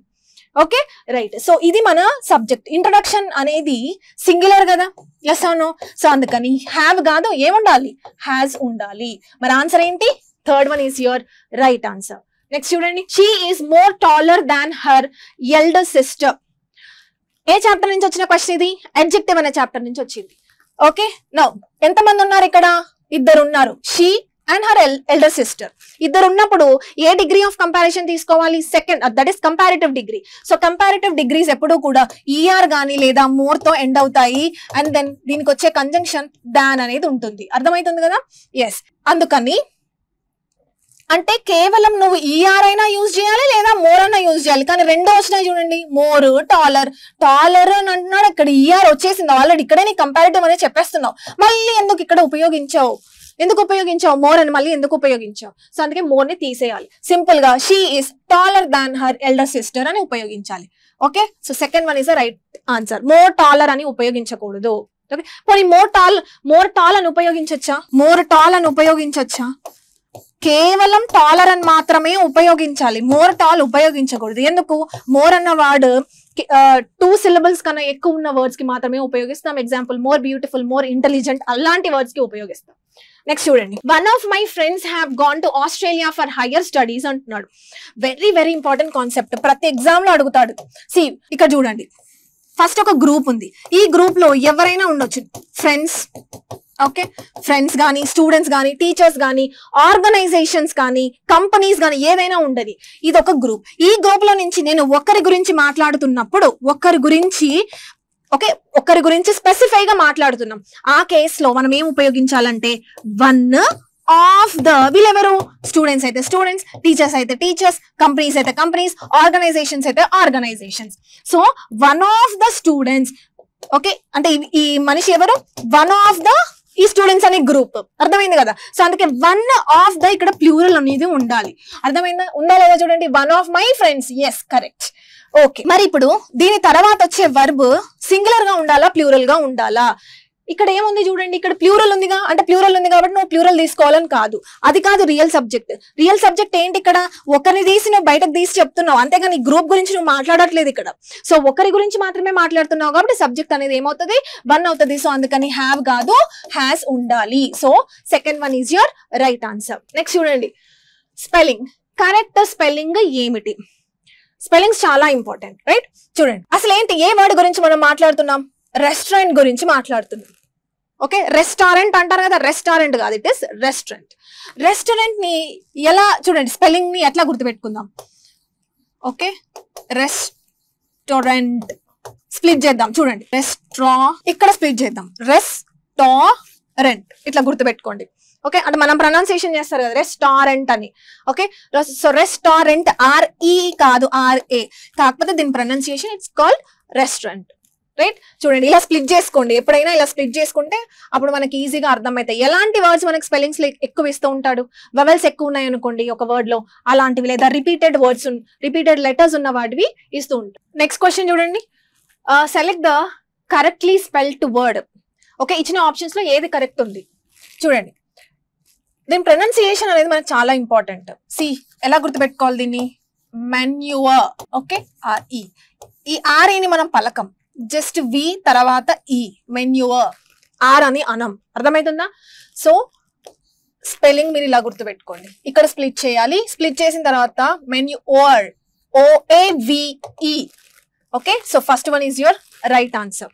ఓకే రైట్, సో ఇది మన సబ్జెక్ట్. ఇంట్రొడక్షన్ అనేది సింగులర్ కదా, ఎస్ ఆర్ నో? సో అందుకని హ్యావ్ కాదు, ఏముండాలి? హ్యాస్ ఉండాలి. మరి ఆన్సర్ ఏంటి? Third one is your right answer. Next చూడండి, she is more taller than her elder sister. ఏ చాప్టర్ నుంచి వచ్చిన క్వశ్చన్ ఇది? అడ్జెక్టివ్ అనే చాప్టర్ నుంచి వచ్చింది. ఓకే, నౌ ఎంతమంది ఉన్నారు ఇక్కడ? 2 ఉన్నారు. She and her elder sister. 2 ఉన్నప్పుడు ఏ డిగ్రీ ఆఫ్ కంపారిజన్ తీసుకోవాలి? Second, that is comparative degree. So comparative degrees ఎప్పుడు కూడా ఈఆర్ గానీ లేదా మోర్ తో ఎండ్ అవుతాయి. అండ్ దెన్ దీనికి వచ్చే కంజంక్షన్ దాన్ అనేది ఉంటుంది. అర్థమవుతుంది కదా? ఎస్, అందుకని అంటే కేవలం నువ్వు ఈఆర్ అయినా యూజ్ చేయాలి లేదా మోర్ అయినా యూజ్ చేయాలి. కానీ 2 వచ్చినాయి చూడండి, మోర్, టాలర్ అని అంటున్నాడు. ఇక్కడ ఈఆర్ వచ్చేసింది ఆల్రెడీ. ఇక్కడే నీ కంపారిటివ్ అనేది చెప్పేస్తున్నావు. మళ్ళీ ఎందుకు ఇక్కడ ఉపయోగించావు? మోర్ అని మళ్ళీ ఎందుకు ఉపయోగించావు? సో అందుకే మోర్ ని తీసేయాలి. సింపుల్ గా she is taller than her elder sister అని ఉపయోగించాలి. Okay, so second one is the right answer. More taller అని ఉపయోగించకూడదు. ఓకే, పోనీ మోర్ టాల్ అని ఉపయోగించొచ్చా? కేవలం టాలర్ అని మాత్రమే ఉపయోగించాలి, మోర్ టాల్ ఉపయోగించకూడదు. ఎందుకు? మోర్ అన్న వర్డ్ 2 syllables కన్నా ఎక్కువ ఉన్న వర్డ్స్ కి మాత్రమే ఉపయోగిస్తాం. Example, more beautiful, more intelligent, అలాంటి వర్డ్స్ కి ఉపయోగిస్తాం. నెక్స్ట్ చూడండి, one of my friends have gone to Australia for higher studies అంటున్నాడు. వెరీ వెరీ ఇంపార్టెంట్ కాన్సెప్ట్, ప్రతి ఎగ్జామ్ లో అడుగుతాడు. సి ఇక్కడ చూడండి, ఫస్ట్ ఒక గ్రూప్ ఉంది, ఈ గ్రూప్ లో ఎవరైనా ఉండొచ్చు, ఫ్రెండ్స్, ఓకే, ఫ్రెండ్స్ కానీ, స్టూడెంట్స్ కానీ, టీచర్స్ కానీ, ఆర్గనైజేషన్స్ కానీ, కంపెనీస్ కానీ, ఏదైనా ఉండదు. ఇది ఒక గ్రూప్. ఈ గ్రూప్ లో నుంచి నేను ఒకరి గురించి మాట్లాడుతున్నప్పుడు, ఒకరి గురించి స్పెసిఫై గా మాట్లాడుతున్నాం. ఆ కేసులో మనం ఏం ఉపయోగించాలంటే వన్ ఆఫ్ ద, వీళ్ళెవరు, స్టూడెంట్స్ అయితే స్టూడెంట్స్, టీచర్స్ అయితే టీచర్స్, కంపెనీస్ అయితే కంపెనీస్, ఆర్గనైజేషన్స్ అయితే organisations. So one of the students, okay, అంటే ఈ మనిషి ఎవరు, వన్ ఆఫ్ ద ఈ స్టూడెంట్స్ అనే గ్రూప్. అర్థమైంది కదా? సో అందుకే వన్ ఆఫ్ ద ఇక్కడ ప్లూరల్ అనేది ఉండాలి. అర్థమైందా? ఉందా లేదా చూడండి, one of my friends. Yes, correct. Okay, మరి ఇప్పుడు దీని తర్వాత వచ్చే వర్బ్ సింగులర్ గా ఉండాలా, ప్లూరల్ గా ఉండాలా? ఇక్కడ ఏముంది చూడండి, ఇక్కడ ప్లూరల్ ఉందిగా, అంటే ప్లూరల్ ఉంది కాబట్టి నువ్వు ప్లూరల్ తీసుకోవాలని కాదు, అది కాదు రియల్ సబ్జెక్ట్. రియల్ సబ్జెక్ట్ ఏంటి, ఇక్కడ ఒకరిని తీసి నువ్వు బయటకు తీసి చెప్తున్నావు, అంతేగాని గ్రూప్ గురించి నువ్వు మాట్లాడట్లేదు ఇక్కడ. సో ఒకరి గురించి మాత్రమే మాట్లాడుతున్నావు కాబట్టి సబ్జెక్ట్ అనేది ఏమవుతుంది, వన్ అవుతుంది. సో అందుకని హ్యావ్ కాదు, హ్యాస్ ఉండాలి. So second one is your right answer. Next చూడండి, స్పెల్లింగ్. కరెక్ట్ స్పెల్లింగ్ ఏమిటి? స్పెల్లింగ్స్ చాలా ఇంపార్టెంట్, రైట్? చూడండి, అసలు ఏంటి, ఏ వర్డ్ గురించి మనం మాట్లాడుతున్నాం, రెస్టారెంట్ గురించి మాట్లాడుతున్నాం. ఓకే, రెస్టారెంట్ అంటారు కదా, రెస్టారెంట్ కాదు, ఇట్ ఇస్ రెస్టారెంట్. రెస్టారెంట్ ని ఎలా, చూడండి స్పెల్లింగ్ ని ఎట్లా గుర్తుపెట్టుకుందాం. ఓకే, రెస్టారెంట్ స్ప్లిట్ చేద్దాం. చూడండి, ఇక్కడ స్ప్లిట్ చేద్దాం, రెస్టారెంట్, ఇట్లా గుర్తుపెట్టుకోండి. ఓకే, అంటే మనం ప్రొనౌన్సియేషన్ చేస్తారు కదా రెస్టారెంట్ అని. ఓకే, సో రెస్టారెంట్ RE కాదు RA, కాకపోతే దీని pronunciation it's called restaurant, right? చూడండి, ఇలా స్ప్లిట్ చేసుకోండి. ఎప్పుడైనా ఇలా స్ప్లిట్ చేసుకుంటే అప్పుడు మనకి ఈజీగా అర్థమవుతాయి. ఎలాంటి వర్డ్స్ మనకి స్పెల్లింగ్స్ ఎక్కువ ఇస్తూ ఉంటాడు, వెవెల్స్ ఎక్కువ ఉన్నాయి అనుకోండి ఒక వర్డ్ లో, అలాంటివి, లేదా రిపీటెడ్ వర్డ్స్, రిపీటెడ్ లెటర్స్ ఉన్న వాటివి ఇస్తూ ఉంటాయి. నెక్స్ట్ క్వశ్చన్ చూడండి, select the correctly spelled word. Okay, ఇచ్చిన ఆప్షన్స్ లో ఏది కరెక్ట్ ఉంది చూడండి. దీని ప్రొనౌన్సియేషన్ అనేది మనకు చాలా ఇంపార్టెంట్. సి ఎలా గుర్తుపెట్టుకోవాలి దీన్ని, మెన్యూర్. ఓకే, RE, ఈ REని మనం పలకం, జస్ట్ వి తర్వాత ఈ, మెన్యూర్, ఆర్ అని అనం. అర్థమవుతుందా? సో స్పెల్లింగ్ మీరు ఇలా గుర్తుపెట్టుకోండి, ఇక్కడ స్ప్లిట్ చేయాలి. స్ప్లిట్ చేసిన తర్వాత మెన్యూర్, OAVE. Okay, so first one is your right answer.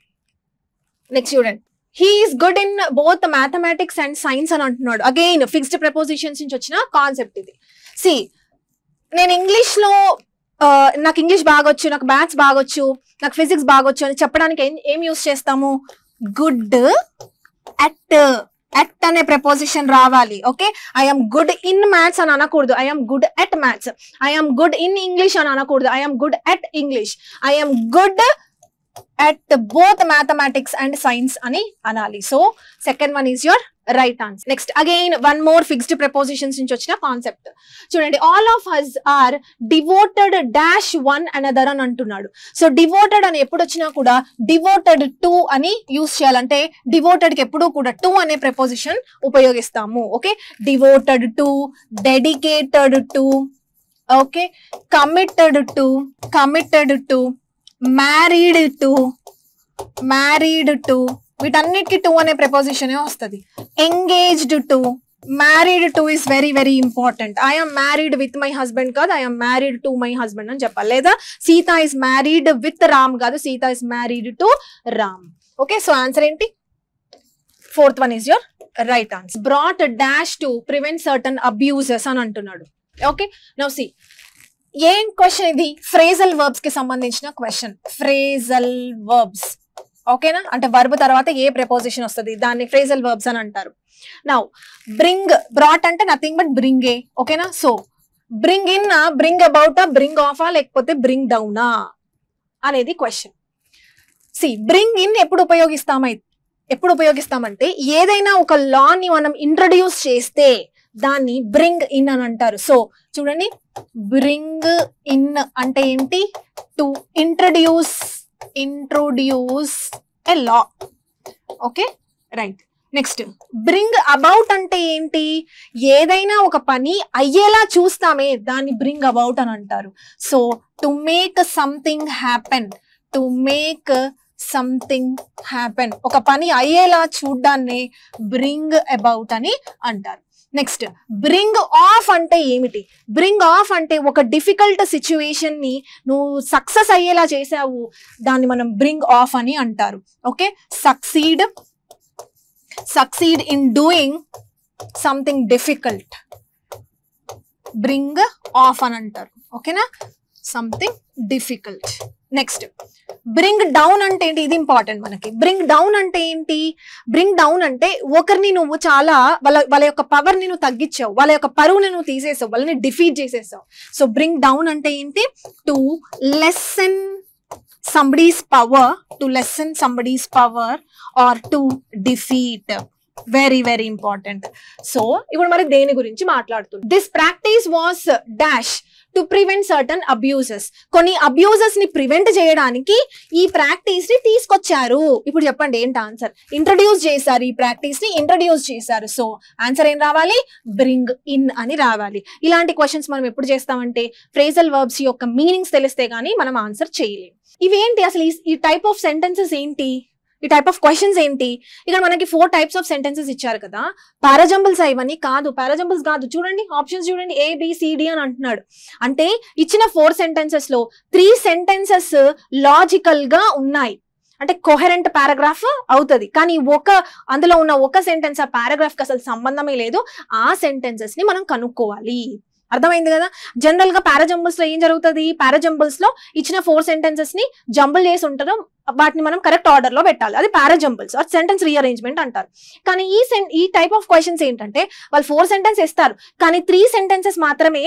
Next చూడండి, he is good in both mathematics and science అని అంటున్నాడు. అగైన్ ఫిక్స్డ్ ప్రిపోజిషన్స్ నుంచి వచ్చిన కాన్సెప్ట్ ఇది. సి నేను ఇంగ్లీష్ లో నాకు ఇంగ్లీష్ బాగొచ్చు, నాకు మ్యాథ్స్ బాగొచ్చు, నాకు ఫిజిక్స్ బాగొచ్చు అని చెప్పడానికి ఏం యూస్ చేస్తాము, గుడ్ అట్ అనే ప్రపోజిషన్ రావాలి. Okay, I'm good in maths అని అనకూడదు, I'm good at maths. I'm good in English అని అనకూడదు, I'm good at English. I'm good at both mathematics and science ani anali. So second one is your right answer. Next again one more fixed prepositions nunchi ochina concept chudandi, all of us are devoted dash one another అని అంటున్నాడు. So devoted అని ఎప్పుడు వచ్చినా కూడా devoted to అని use చేయాలంటే devoted కి ఎప్పుడు కూడా టు అనే ప్రపోజిషన్ ఉపయోగిస్తాము. Okay, devoted to, dedicated to, okay, committed to, married to, వీటన్నిటికీ టు అనే ప్రపోజిషన్ వస్తుంది. Engaged to, married to is very very important. I'm married with my husband కాదు, I'm married to my husband అని చెప్పాలి. లేదా Sita is married with Ram కాదు, Sita is married to Ram. Okay, so answer ఏంటి, fourth one is your right answer. Brought dash to prevent certain abuses అని అంటున్నాడు. Okay, now see ఏం question ఇది, ఫ్రేజల్ వర్బ్స్ కి సంబంధించిన క్వశ్చన్. ఫ్రేజల్ వర్బ్స్, ఓకేనా, అంటే వర్బ్ తర్వాత ఏ ప్రపోజిషన్ వస్తుంది దాన్ని ఫ్రేజల్ వర్బ్స్ అని అంటారు. నౌ బ్రింగ్, బ్రాట్ అంటే నథింగ్ బట్ బ్రింగ్ ఏ. ఓకేనా, so bring in, bring about, bring of, లేకపోతే బ్రింగ్ డౌనా అనేది క్వశ్చన్. సి బ్రింగ్ ఇన్ ఎప్పుడు ఉపయోగిస్తామంటే ఏదైనా ఒక లాని మనం ఇంట్రడ్యూస్ చేస్తే దాన్ని బ్రింగ్ ఇన్ అని అంటారు. సో చూడండి, బ్రింగ్ ఇన్ అంటే ఏంటి, to introduce a law. Okay, right. Next bring about అంటే ఏంటి, ఏదైనా ఒక పని అయ్యేలా చూస్తామే దాన్ని బ్రింగ్ అబౌట్ అని అంటారు. So to make something happen, ఒక పని అయ్యేలా చూడ్డాన్ని బ్రింగ్ అబౌట్ అని అంటారు. నెక్స్ట్ బ్రింగ్ ఆఫ్ అంటే ఏమిటి? బ్రింగ్ ఆఫ్ అంటే ఒక డిఫికల్ట్ సిచ్యువేషన్ ని నువ్వు సక్సెస్ అయ్యేలా చేసావు, దాన్ని మనం బ్రింగ్ ఆఫ్ అని అంటారు. Okay, succeed in doing something difficult, bring of అని అంటారు. ఓకేనా, something difficult. Next bring down అంటే ఏంటి? ఇది ఇంపార్టెంట్ మనకి. బ్రింగ్ డౌన్ అంటే ఏంటి? బ్రింగ్ డౌన్ అంటే ఒకరిని నువ్వు చాలా వాళ్ళ యొక్క పవర్ ని నువ్వు తగ్గించావు, వాళ్ళ యొక్క పరువుని నువ్వు తీసేసావు, వాళ్ళని డిఫీట్ చేసేసావు. సో బ్రింగ్ డౌన్ అంటే ఏంటి? To lesson somebody's power or to defeat. Very very important. So ఇప్పుడు మరి దేని గురించి మాట్లాడుతుంది? This practice was dash to prevent certain abuses. కొన్ని అబ్యూజెస్ ని ప్రివెంట్ చేయడానికి ఈ ప్రాక్టీస్ ని తీసుకొచ్చారు. ఇప్పుడు చెప్పండి ఏంటి ఆన్సర్? ఇంట్రడ్యూస్ చేశారు, ఈ ప్రాక్టీస్ ని ఇంట్రడ్యూస్ చేశారు. సో ఆన్సర్ ఏం రావాలి? బ్రింగ్ ఇన్ అని రావాలి. ఇలాంటి క్వశ్చన్స్ మనం ఎప్పుడు చేస్తామంటే ఫ్రేజల్ వర్బ్స్ యొక్క మీనింగ్స్ తెలిస్తే గానీ మనం ఆన్సర్ చేయలేం. ఇవేంటి అసలు? ఈ టైప్ ఆఫ్ సెంటెన్సెస్ ఏంటి? ఈ టైప్ ఆఫ్ క్వశ్చన్స్ ఏంటి? ఇక్కడ మనకి 4 types ఆఫ్ సెంటెన్సెస్ ఇచ్చారు కదా. పారాజంబుల్స్ ఇవన్నీ కాదు, పారాజంబుల్స్ కాదు. చూడండి ఆప్షన్స్ చూడండి, ABCD అని అంటున్నాడు. అంటే ఇచ్చిన 4 sentences లో 3 sentences లాజికల్ గా ఉన్నాయి, అంటే కోహరెంట్ పారాగ్రాఫ్ అవుతుంది. కానీ అందులో ఉన్న ఒక సెంటెన్స్ ఆ పారాగ్రాఫ్ కి అసలు సంబంధమే లేదు. ఆ సెంటెన్సెస్ ని మనం కనుక్కోవాలి. అర్థమైంది కదా? జనరల్ గా పారాజంబుల్స్ లో ఏం జరుగుతుంది? పారాజంబుల్స్ లో ఇచ్చిన 4 sentences ని జంబుల్ చేసి ఉంటారు, వాటిని మనం కరెక్ట్ ఆర్డర్ లో పెట్టాలి. అది పారాజంబుల్స్ ఆర్ సెంటెన్స్ రీఅరేంజ్మెంట్ అంటారు. కానీ ఈ టైప్ ఆఫ్ క్వశ్చన్స్ ఏంటంటే వాళ్ళు 4 sentences ఇస్తారు, కానీ 3 sentences మాత్రమే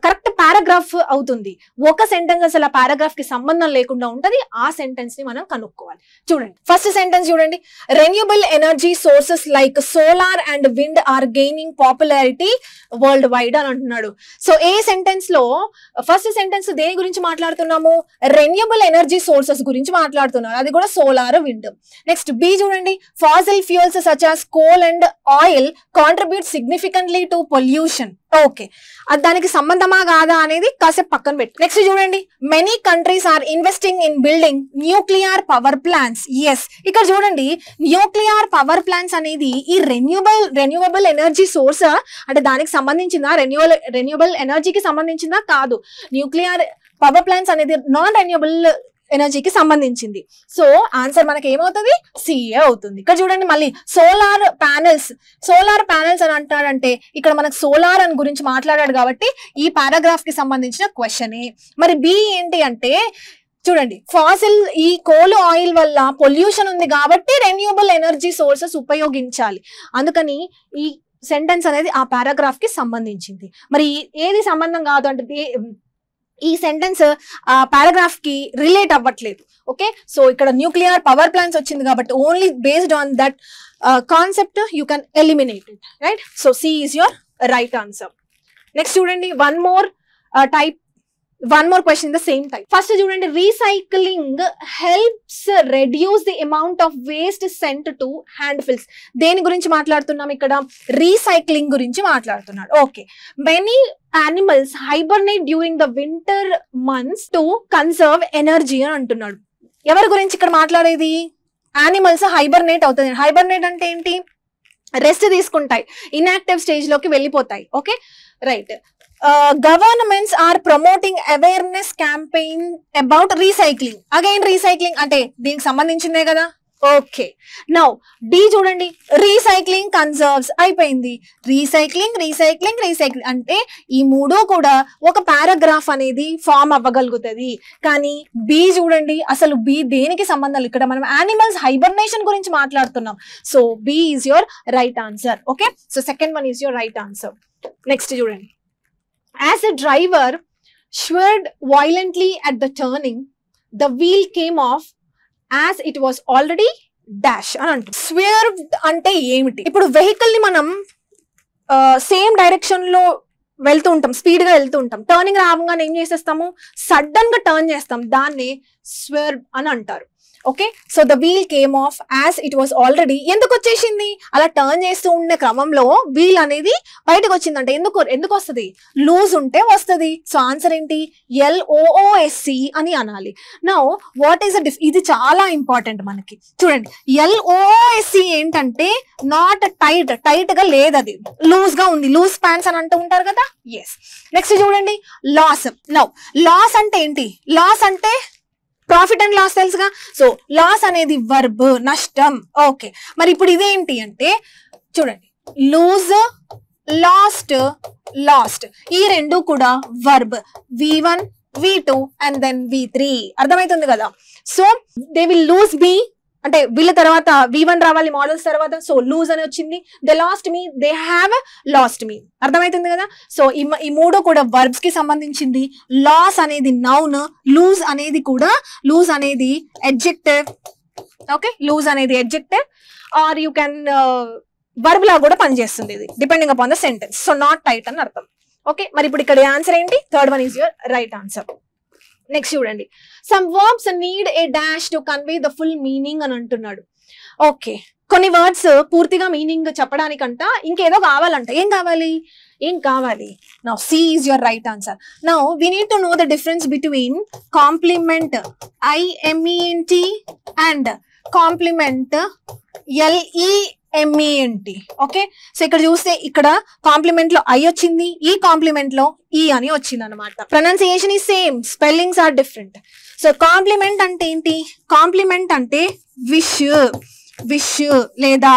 కరెక్ట్ పారాగ్రాఫ్ అవుతుంది. ఒక సెంటెన్స్ అసలు ఆ పారాగ్రాఫ్ కి సంబంధం లేకుండా ఉంటది. ఆ సెంటెన్స్ ని మనం కనుక్కోవాలి. చూడండి ఫస్ట్ సెంటెన్స్ చూడండి. Renewable energy sources like solar and wind are gaining popularity worldwide అని అంటున్నాడు. సో ఏ సెంటెన్స్ లో ఫస్ట్ సెంటెన్స్ దేని గురించి మాట్లాడుతున్నాము? రెన్యూబుల్ ఎనర్జీ సోర్సెస్ గురించి మాట్లాడుతున్నారు, అది కూడా సోలార్, విండ్. నెక్స్ట్ బి చూడండి. Fossil fuels such as coal and oil contribute significantly to pollution. Okay, దానికి సంబంధమా కాదా అనేది కాసేపు పక్కన పెట్టి నెక్స్ట్ చూడండి. Many countries are investing in building nuclear power plants. Yes, ఇక్కడ చూడండి న్యూక్లియర్ పవర్ ప్లాంట్స్ అనేది ఈ రెన్యూవబుల్ ఎనర్జీ సోర్స్, అంటే దానికి సంబంధించిందా? రెన్యూవబుల్ ఎనర్జీకి సంబంధించిందా? కాదు. న్యూక్లియర్ పవర్ ప్లాంట్స్ అనేది నాన్ రెన్యూవబుల్ ఎనర్జీకి సంబంధించింది. సో ఆన్సర్ మనకి ఏమవుతుంది? సిఏ అవుతుంది. ఇక్కడ చూడండి మళ్ళీ సోలార్ ప్యానెల్స్ అని అంటాడంటే ఇక్కడ మనకు సోలార్ అని గురించి మాట్లాడాడు కాబట్టి ఈ పారాగ్రాఫ్ కి సంబంధించిన క్వశ్చనే. మరి బి ఏంటి అంటే చూడండి, ఫాసిల్ ఈ కోల్ ఆయిల్ వల్ల పొల్యూషన్ ఉంది కాబట్టి రెన్యూబుల్ ఎనర్జీ సోర్సెస్ ఉపయోగించాలి. అందుకని ఈ సెంటెన్స్ అనేది ఆ పారాగ్రాఫ్ కి సంబంధించింది. మరి ఏది సంబంధం కాదు అంటే ఈ సెంటెన్స్ పారాగ్రాఫ్ కి రిలేట్ అవ్వట్లేదు. ఓకే, సో ఇక్కడ న్యూక్లియర్ పవర్ ప్లాంట్స్ వచ్చింది కాబట్టి only based on that concept you can eliminate it, right? So C is your right answer. Next చూడండి one more question in the same type. First చూడండి, recycling helps reduce the amount of waste sent to landfills. దేని గురించి మాట్లాడుతున్నాం ఇక్కడ? Recycling గురించి మాట్లాడుతున్నాడు. Okay, many animals hibernate during the winter months to conserve energy అని అంటున్నాడు. ఎవరి గురించి ఇక్కడ మాట్లాడేది? యానిమల్స్ హైబర్నేట్ అవుతుంది. హైబర్నేట్ అంటే ఏంటి? రెస్ట్ తీసుకుంటాయి, ఇన్యాక్టివ్ స్టేజ్ లోకి వెళ్ళిపోతాయి. Okay, right. Governments are promoting awareness campaign about recycling. Again recycling అంటే దీనికి సంబంధించిందే కదా. ఓకే, నౌ డి చూడండి. రీసైక్లింగ్ కన్సర్వ్స్ అయిపోయింది. రీసైక్లింగ్ అంటే ఈ మూడు కూడా ఒక పారాగ్రాఫ్ అనేది ఫామ్ అవ్వగలుగుతుంది. కానీ బి చూడండి, అసలు బి దేనికి సంబంధం? ఇక్కడ మనం యానిమల్స్ హైబర్నేషన్ గురించి మాట్లాడుతున్నాం. So B is your right answer. Okay, so second one is your right answer. Next చూడండి. As a driver swerved violently at the turning, the wheel came off as it was already dash అని అంటారు. స్వేర్వ్డ్ అంటే ఏమిటి? ఇప్పుడు vehicle ని మనం same direction లో వెళ్తూ ఉంటాం, స్పీడ్ గా వెళ్తూ ఉంటాం. టర్నింగ్ రాగానే ఏం చేసేస్తాము? సడన్ గా టర్న్ చేస్తాం, దాన్ని స్వేర్వ్డ్ అని అంటారు. Okay so the wheel came off as it was already. ఎందుకు వచ్చేసింది? అలా టర్న్ చేస్తూ ఉండే క్రమంలో వీల్ అనేది బయటకు వచ్చిందంటే ఎందుకు వస్తుంది? లూజ్ ఉంటే వస్తుంది. సో ఆన్సర్ ఏంటి? LOOSC అని అనాలి. నౌ వాట్ ఈస్ ఇది చాలా ఇంపార్టెంట్ మనకి. చూడండి, LOOSC ఏంటంటే నాట్ టైట్ గా లేదు, అది లూజ్ గా ఉంది. లూజ్ ప్యాంట్స్ అని అంటూ ఉంటారు కదా. ఎస్. నెక్స్ట్ చూడండి, లాస్. నౌ లాస్ అంటే ఏంటి? లాస్ అంటే ప్రాఫిట్ అండ్ లాస్ తెలుసుగా. సో లాస్ అనేది వర్బ్, నష్టం. ఓకే, మరి ఇప్పుడు ఇదేంటి అంటే చూడండి, లూజ్, లాస్ట్ ఈ రెండు కూడా verb. V1 V2 and then V3. అర్థమవుతుంది కదా. So they will lose me అంటే వీళ్ళ తర్వాత V1 రావాలి మోడల్స్ తర్వాత. సో లూజ్ అని వచ్చింది. They lost me, they have lost me. అర్థమవుతుంది కదా. సో ఈ మూడు కూడా వర్బ్స్ కి సంబంధించింది. లాస్ అనేది నౌన్, లూజ్ అనేది అడ్జెక్టివ్. ఓకే, లూజ్ అనేది adjective or you can verb లా కూడా పనిచేస్తుంది ఇది, depending upon the sentence. So not tight అని అర్థం. ఓకే, మరి ఇప్పుడు ఇక్కడ ఆన్సర్ ఏంటి? Third one is your right answer. Next చూడండి, some verbs need a dash to convey the full meaning అని అంటున్నాడు. ఓకే, కొన్ని వర్డ్స్ పూర్తిగా మీనింగ్ చెప్పడానికంట ఇంకేదో కావాలంట. ఏం కావాలి? Now C is your right answer. Now we need to know the difference between complement IMENT and complement LEMENT. Okay, so ఇక్కడ చూస్తే ఇక్కడ కాంప్లిమెంట్ లో ఐ వచ్చింది, ఈ కాంప్లిమెంట్ లో ఈ అని వచ్చింది అనమాట. Pronunciation is same, spellings are different. So compliment అంటే ఏంటి? కాంప్లిమెంట్ అంటే విష్ లేదా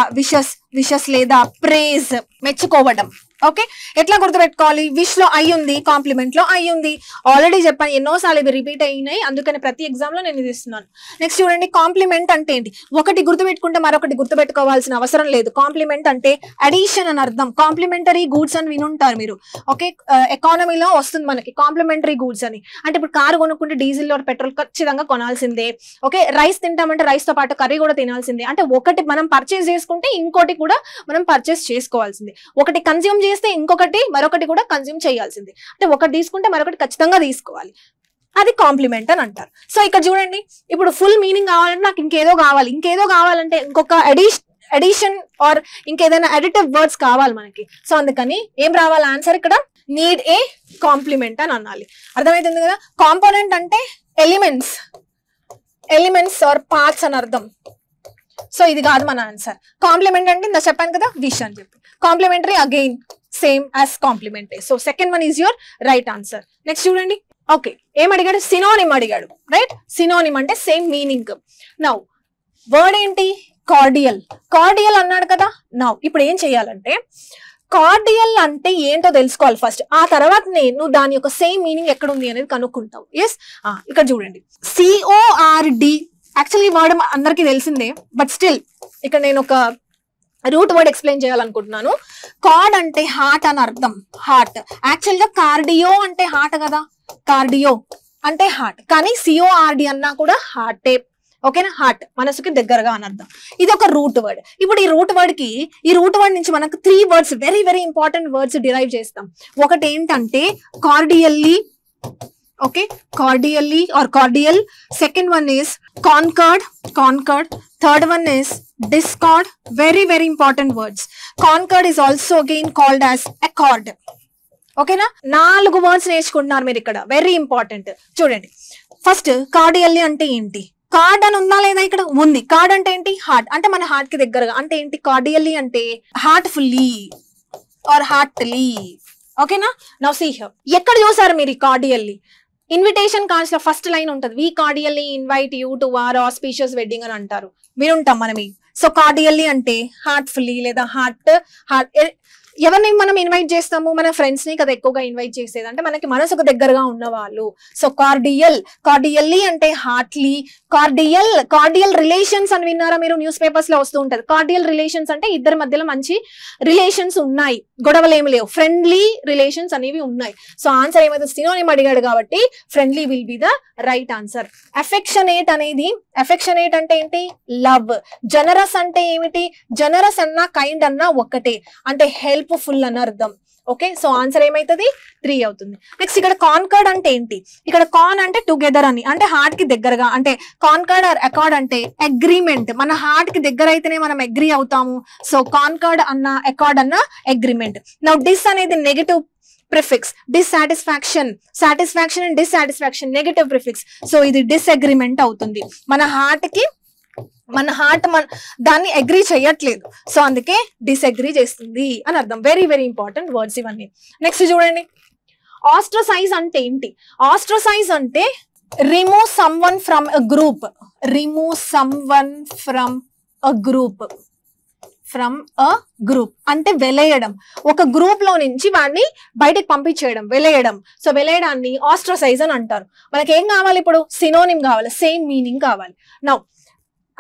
విషస్ లేదా ప్రేజ్, మెచ్చుకోవడం. ఓకే, ఎట్లా గుర్తుపెట్టుకోవాలి? విష్ లో ఐ ఉంది, కాంప్లిమెంట్ లో ఐ ఉంది. ఆల్రెడీ చెప్పాను, ఎన్నోసార్లు ఇవి రిపీట్ అయినాయి, అందుకని ప్రతి ఎగ్జామ్ లో నేను ఇది ఇస్తున్నాను. నెక్స్ట్ చూడండి, కాంప్లిమెంట్ అంటే ఏంటి? ఒకటి గుర్తుపెట్టుకుంటే మరొకటి గుర్తుపెట్టుకోవాల్సిన అవసరం లేదు. కాంప్లిమెంట్ అంటే అడిషన్ అని అర్థం. కాంప్లిమెంటరీ గూడ్స్ అని వినుంటారు మీరు. ఓకే, ఎకానమీలో వస్తుంది మనకి కాంప్లిమెంటరీ గూడ్స్ అని. అంటే ఇప్పుడు కారు కొనుక్కుంటే డీజిల్ ఆర్ పెట్రోల్ ఖచ్చితంగా కొనాల్సిందే. ఓకే, రైస్ తింటామంటే రైస్ తో పాటు కర్రీ కూడా తినాల్సిందే. అంటే ఒకటి మనం పర్చేస్ చేసుకుంటే ఇంకోటి కూడా మనం పర్చేస్ చేసుకోవాల్సిందే. ఒకటి కన్జ్యూమ్ చేస్తే ఇంకొకటి మరొకటి కూడా కన్జ్యూమ్ చేయాల్సిందే. అంటే ఒకటి తీసుకుంటే మరొకటి ఖచ్చితంగా తీసుకోవాలి. అది కాంప్లిమెంట్ అని అంటారు. సో ఇక్కడ చూడండి, ఇప్పుడు ఫుల్ మీనింగ్ కావాలంటే నాకు ఇంకేదో కావాలంటే ఇంకొక అడిషన్ ఆర్ ఇంకేదైనా అడిటివ్ వర్డ్స్ కావాలి మనకి. సో అందుకని ఏం రావాలి ఆన్సర్? ఇక్కడ నీడ్ ఏ కాంప్లిమెంట్ అని అనాలి. అర్థమవుతుంది కదా. కాంపోనెంట్ అంటే ఎలిమెంట్స్ ఆర్ పార్ట్స్ అని అర్థం. సో ఇది కాదు మన ఆన్సర్. కాంప్లిమెంట్ అంటే ఇందా చెప్పాను కదా, విష్ అని చెప్పి. Complimentary again same as complimentary. So second one is your right answer. Next చూడండి, ఓకే, ఏం అడిగాడు? సినోనిమ్ అడిగాడు, రైట్? సినోనిమ్ అంటే సేమ్ మీనింగ్. నౌ వర్డ్ ఏంటి? కార్డియల్ అన్నాడు కదా. నౌ ఇప్పుడు ఏం చేయాలంటే కార్డియల్ అంటే ఏంటో తెలుసుకోవాలి ఫస్ట్. ఆ తర్వాత నేను దాని యొక్క సేమ్ మీనింగ్ ఎక్కడ ఉంది అనేది కనుక్కుంటావు. ఎస్, ఇక్కడ చూడండి, CORD. యాక్చువల్లీ వర్డ్ అందరికీ తెలిసిందే, బట్ స్టిల్ ఇక్కడ నేను ఒక రూట్ వర్డ్ ఎక్స్ప్లెయిన్ చేయాలనుకుంటున్నాను. కార్డ్ అంటే హార్ట్ అని అర్థం. హార్ట్ యాక్చువల్ గా కార్డియో అంటే హార్ట్ కదా. కార్డియో అంటే హార్ట్, కానీ CORD అన్నా కూడా హార్టే. ఓకేనా, హార్ట్ మనసుకి దగ్గరగా అని అర్థం. ఇది ఒక రూట్ వర్డ్. ఇప్పుడు ఈ రూట్ వర్డ్ నుంచి మనకు 3 words, very very important words derive చేస్తాం. ఒకటి ఏంటంటే cordially. Okay, cordially or cordial. Second one is concord. Third one is discord. Very very important words. Concord is also again called as accord. ఓకేనా, 4 words నేర్చుకుంటున్నారు మీరు ఇక్కడ, very important. చూడండి, first cordially అంటే ఏంటి? కార్డ్ అని ఉందా లేదా? ఇక్కడ ఉంది. కార్డ్ అంటే ఏంటి? హార్ట్, అంటే మన హార్ట్ కి దగ్గరగా. అంటే ఏంటి? కార్డియల్లీ అంటే హార్ట్ఫుల్లీ ఆర్ హార్ట్లీ. ఓకేనా, నౌ సీ హియర్. ఎక్కడ చూసారు మీరు ఈ కార్డియల్లీ? ఇన్విటేషన్ కార్డ్స్ లో ఫస్ట్ లైన్ ఉంటది, we cordially invite you to our auspicious wedding అని అంటారు, వినుంటాం మనం. సో కార్డియల్లీ అంటే హార్ట్ఫుల్లీ లేదా హార్ట్. ఎవరిని మనం ఇన్వైట్ చేస్తాము? మన ఫ్రెండ్స్ ని కదా ఎక్కువగా ఇన్వైట్ చేసేది, అంటే మనకి మనసుకు దగ్గరగా ఉన్న వాళ్ళు. సో కార్డియల్లీ అంటే హార్ట్లీ. కార్డియల్ రిలేషన్స్ అని విన్నారా మీరు? న్యూస్ పేపర్స్ లో వస్తూ ఉంటది. కార్డియల్ రిలేషన్స్ అంటే ఇద్దరి మధ్యలో మంచి రిలేషన్స్ ఉన్నాయి, గొడవలు ఏమి లేవు, ఫ్రెండ్లీ రిలేషన్స్ అనేవి ఉన్నాయి. సో ఆన్సర్ ఏమైతే సినోనిమ్ అడిగాడు కాబట్టి friendly will be the right answer. Affectionate అంటే ఏంటి? లవ్. జనరస్ అంటే ఏమిటి? జనరస్ అన్నా కైండ్ అన్నా ఒక్కటే, అంటే హెల్ప్ఫుల్ అని అర్థం. ఓకే, సో ఆన్సర్ ఏమైతుంది 3 అవుతుంది. నెక్స్ట్ ఇక్కడ కాన్కర్డ్ అంటే ఏంటి? ఇక్కడ కాన్ అంటే టుగెదర్ అని, అంటే హార్ట్ కి దగ్గరగా, అంటే కాన్కర్డ్ ఆర్ అకార్డ్ అంటే అగ్రిమెంట్. మన హార్ట్ కి దగ్గర అయితేనే మనం అగ్రి అవుతాము. సో కాన్కర్డ్ అన్న అకార్డ్ అన్న అగ్రిమెంట్. నౌ డిస్ అనేది negative prefix, dissatisfaction, satisfaction and dissatisfaction negative prefix. So ఇది డిస్అగ్రిమెంట్ అవుతుంది. మన హార్ట్ దాన్ని అగ్రీ చేయట్లేదు, సో అందుకే డిస్అగ్రీ చేస్తుంది అని అర్థం. వెరీ వెరీ ఇంపార్టెంట్ వర్డ్స్ ఇవన్నీ. నెక్స్ట్ చూడండి, ఆస్ట్రసైజ్ అంటే ఏంటి? ఆస్ట్రసైజ్ అంటే remove someone from a group. Remove someone from a group. From a group అంటే వెలేయడం. ఒక గ్రూప్ లో నుంచి వాడిని బయటకు పంపించేయడం, వెలేయడం. సో వెలేయడాన్ని ఆస్ట్రసైజ్ అని అంటారు. మనకి ఏం కావాలి ఇప్పుడు? సినోనిమ్ కావాలి, సేమ్ మీనింగ్ కావాలి. నౌ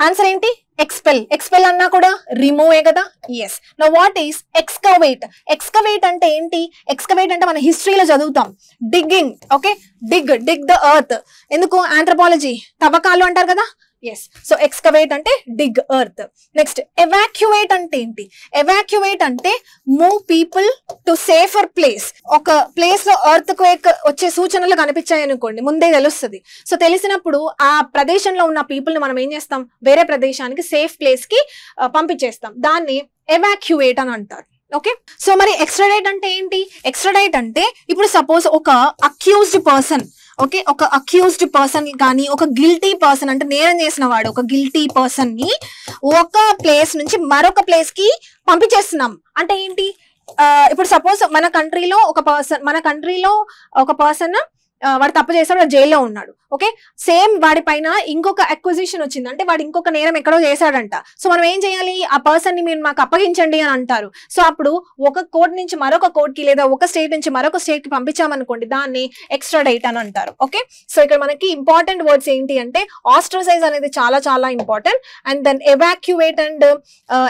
ఆన్సర్ ఏంటి? ఎక్స్పెల్. ఎక్స్పెల్ అన్నా కూడా రిమూవే కదా. Yes. Now what is excavate? Excavate అంటే ఏంటి? ఎక్స్కవేట్ అంటే మన హిస్టరీలో చదువుతాం, digging. Okay, dig the earth. ఎందుకు? ఆంథ్రోపాలజీ, తవ్వకాలు అంటారు కదా. ఎస్. సో ఎక్స్కవేట్ అంటే డిగ్ ఎర్త్. నెక్స్ట్ ఎవాక్యువేట్ అంటే ఏంటి? ఎవాక్యువేట్ అంటే move people to safer place. ఒక ప్లేస్ లో ఎర్త్ క్వేక్ వచ్చే సూచనలు కనిపించాయి అనుకోండి, ముందే తెలుస్తుంది. సో తెలిసినప్పుడు ఆ ప్రదేశంలో ఉన్న పీపుల్ ని మనం ఏం చేస్తాం? వేరే ప్రదేశానికి, సేఫ్ ప్లేస్ కి పంపించేస్తాం. దాన్ని ఎవాక్యువేట్ అని అంటారు. ఓకే, సో మరి ఎక్స్ట్రాడైట్ అంటే ఏంటి? ఎక్స్ట్రాడైట్ అంటే ఇప్పుడు సపోజ్ ఒక అక్యూజ్డ్ పర్సన్, ఓకే, ఒక అక్యూజ్డ్ పర్సన్ కానీ ఒక గిల్టీ పర్సన్ అంటే నేరం చేసిన వాడు, ఒక గిల్టీ పర్సన్ ని ఒక ప్లేస్ నుంచి మరొక ప్లేస్ కి పంపించేస్తున్నాం. అంటే ఏంటి? ఇప్పుడు సపోజ్ మన కంట్రీలో ఒక పర్సన్ వాడు తప్పు చేస్తాడు, వాడు జైల్లో ఉన్నాడు. ఓకే, సేమ్ వాడి పైన ఇంకొక అక్విజిషన్ వచ్చింది, అంటే వాడు ఇంకొక నేరం ఎక్కడో చేశాడంట. సో మనం ఏం చేయాలి? ఆ పర్సన్ ని మీరు మాకు అప్పగించండి అని అంటారు. సో అప్పుడు ఒక కోర్ట్ నుంచి మరొక కోర్ట్ కి, లేదా ఒక స్టేట్ నుంచి మరొక స్టేట్ కి పంపించామనుకోండి, దాన్ని ఎక్స్ట్రాడైట్ అని అంటారు. ఓకే, సో ఇక్కడ మనకి ఇంపార్టెంట్ వర్డ్స్ ఏంటి అంటే ఆస్ట్రసైజ్ అనేది చాలా చాలా important, and then evacuate and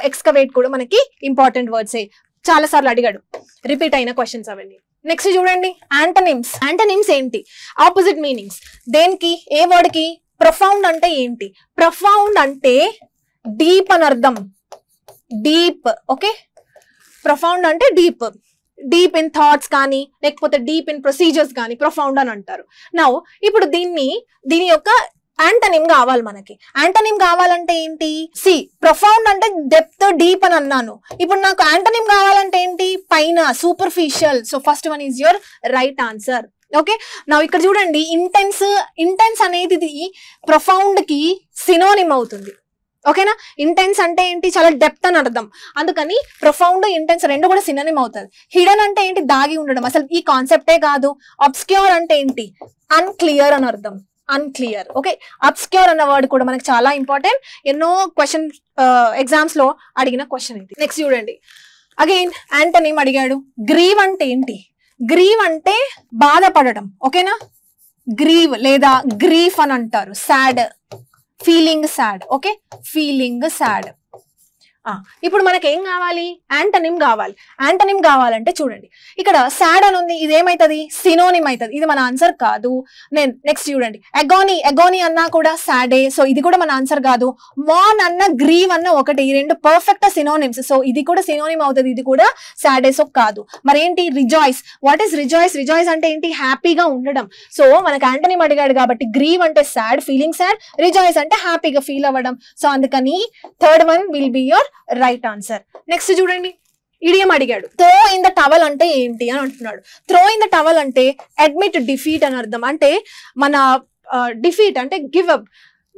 excavate కూడా మనకి ఇంపార్టెంట్ వర్డ్స్. చాలా సార్లు అడిగాడు, రిపీట్ అయిన క్వశ్చన్స్ అవన్నీ. నెక్స్ట్ చూడండి, యాంటనిమ్స్. యాంటనిమ్స్ ఏంటి? Opposite meanings. దేనికి? ఏ వర్డ్ కి? ప్రొఫౌండ్ అంటే ఏంటి? ప్రొఫౌండ్ అంటే డీప్ అని అర్థం. డీప్. ఓకే, ప్రొఫౌండ్ అంటే డీప్. డీప్ ఇన్ థాట్స్ కానీ, లేకపోతే డీప్ ఇన్ ప్రొసీజర్స్ కానీ ప్రొఫౌండ్ అని అంటారు. నౌ ఇప్పుడు దీని యొక్క యాంటనిమ్ కావాలి మనకి. యాంటనిమ్ కావాలంటే ఏంటి? సి, ప్రొఫౌండ్ అంటే డెప్త్, డీప్ అని అన్నాను. ఇప్పుడు నాకు యాంటనిమ్ కావాలంటే ఏంటి? పైన, superficial. So first one is your right answer. Okay, నా ఇక్కడ చూడండి, ఇంటెన్స్ అనేది ప్రొఫౌండ్ కి సినోనిమ్ అవుతుంది. ఓకేనా? ఇంటెన్స్ అంటే ఏంటి? చాలా డెప్త్ అని అర్థం. అందుకని ప్రొఫౌండ్, ఇంటెన్స్ రెండు కూడా సినోనిమ్ అవుతుంది. హిడెన్ అంటే ఏంటి? దాగి ఉండడం, అసలు ఈ కాన్సెప్టే కాదు. అబ్స్క్యూర్ అంటే ఏంటి? అన్క్లియర్ అని అర్థం. అన్క్లియర్. ఓకే, అబ్స్క్యూర్ అన్న వర్డ్ కూడా మనకి చాలా ఇంపార్టెంట్. ఎన్నో క్వశ్చన్ ఎగ్జామ్స్ లో అడిగిన క్వశ్చన్ ఇది. నెక్స్ట్ చూడండి, అగైన్ యాంటనిమ్ అడిగాడు. గ్రీవ్ అంటే ఏంటి? గ్రీవ్ అంటే బాధపడడం. ఓకేనా? గ్రీవ్ లేదా గ్రీఫ్ అని అంటారు. Sad, feeling sad. Okay, feeling sad. ఇప్పుడు మనకి ఏం కావాలి? యాంటనిమ్ కావాలి. యాంటనిమ్ కావాలంటే చూడండి, ఇక్కడ సాడ్ అని ఉంది, ఇది ఏమైతుంది? సినోనిమ్ అవుతుంది. ఇది మన ఆన్సర్ కాదు. నెక్స్ట్ చూడండి, అగోనీ. అగోనీ అన్నా కూడా సాడే, సో ఇది కూడా మన ఆన్సర్ కాదు. మాన్ అన్న, గ్రీవ్ అన్న ఒకటి, ఈ రెండు పర్ఫెక్ట్ సినోనిమ్స్. సో ఇది కూడా సినోనిమ్ అవుతుంది, ఇది కూడా సాడే, సో కాదు. మరి ఏంటి? Rejoice. What is rejoice? Rejoice అంటే ఏంటి? హ్యాపీగా ఉండడం. సో మనకి యాంటనిమ్ అడిగాడు కాబట్టి గ్రీవ్ అంటే సాడ్, ఫీలింగ్ సాడ్. రిజాయిస్ అంటే హ్యాపీగా ఫీల్ అవ్వడం. సో అందుకని third one will be your right answer. Next చూడండి, ఇడియం అడిగాడు. త్రో ఇన్ ద టవల్ అంటే ఏంటి అని అంటున్నాడు. త్రో ఇన్ ద టవల్ అంటే అడ్మిట్ డిఫీట్ అని అర్థం. అంటే మన డిఫీట్ అంటే గివ్ అప్.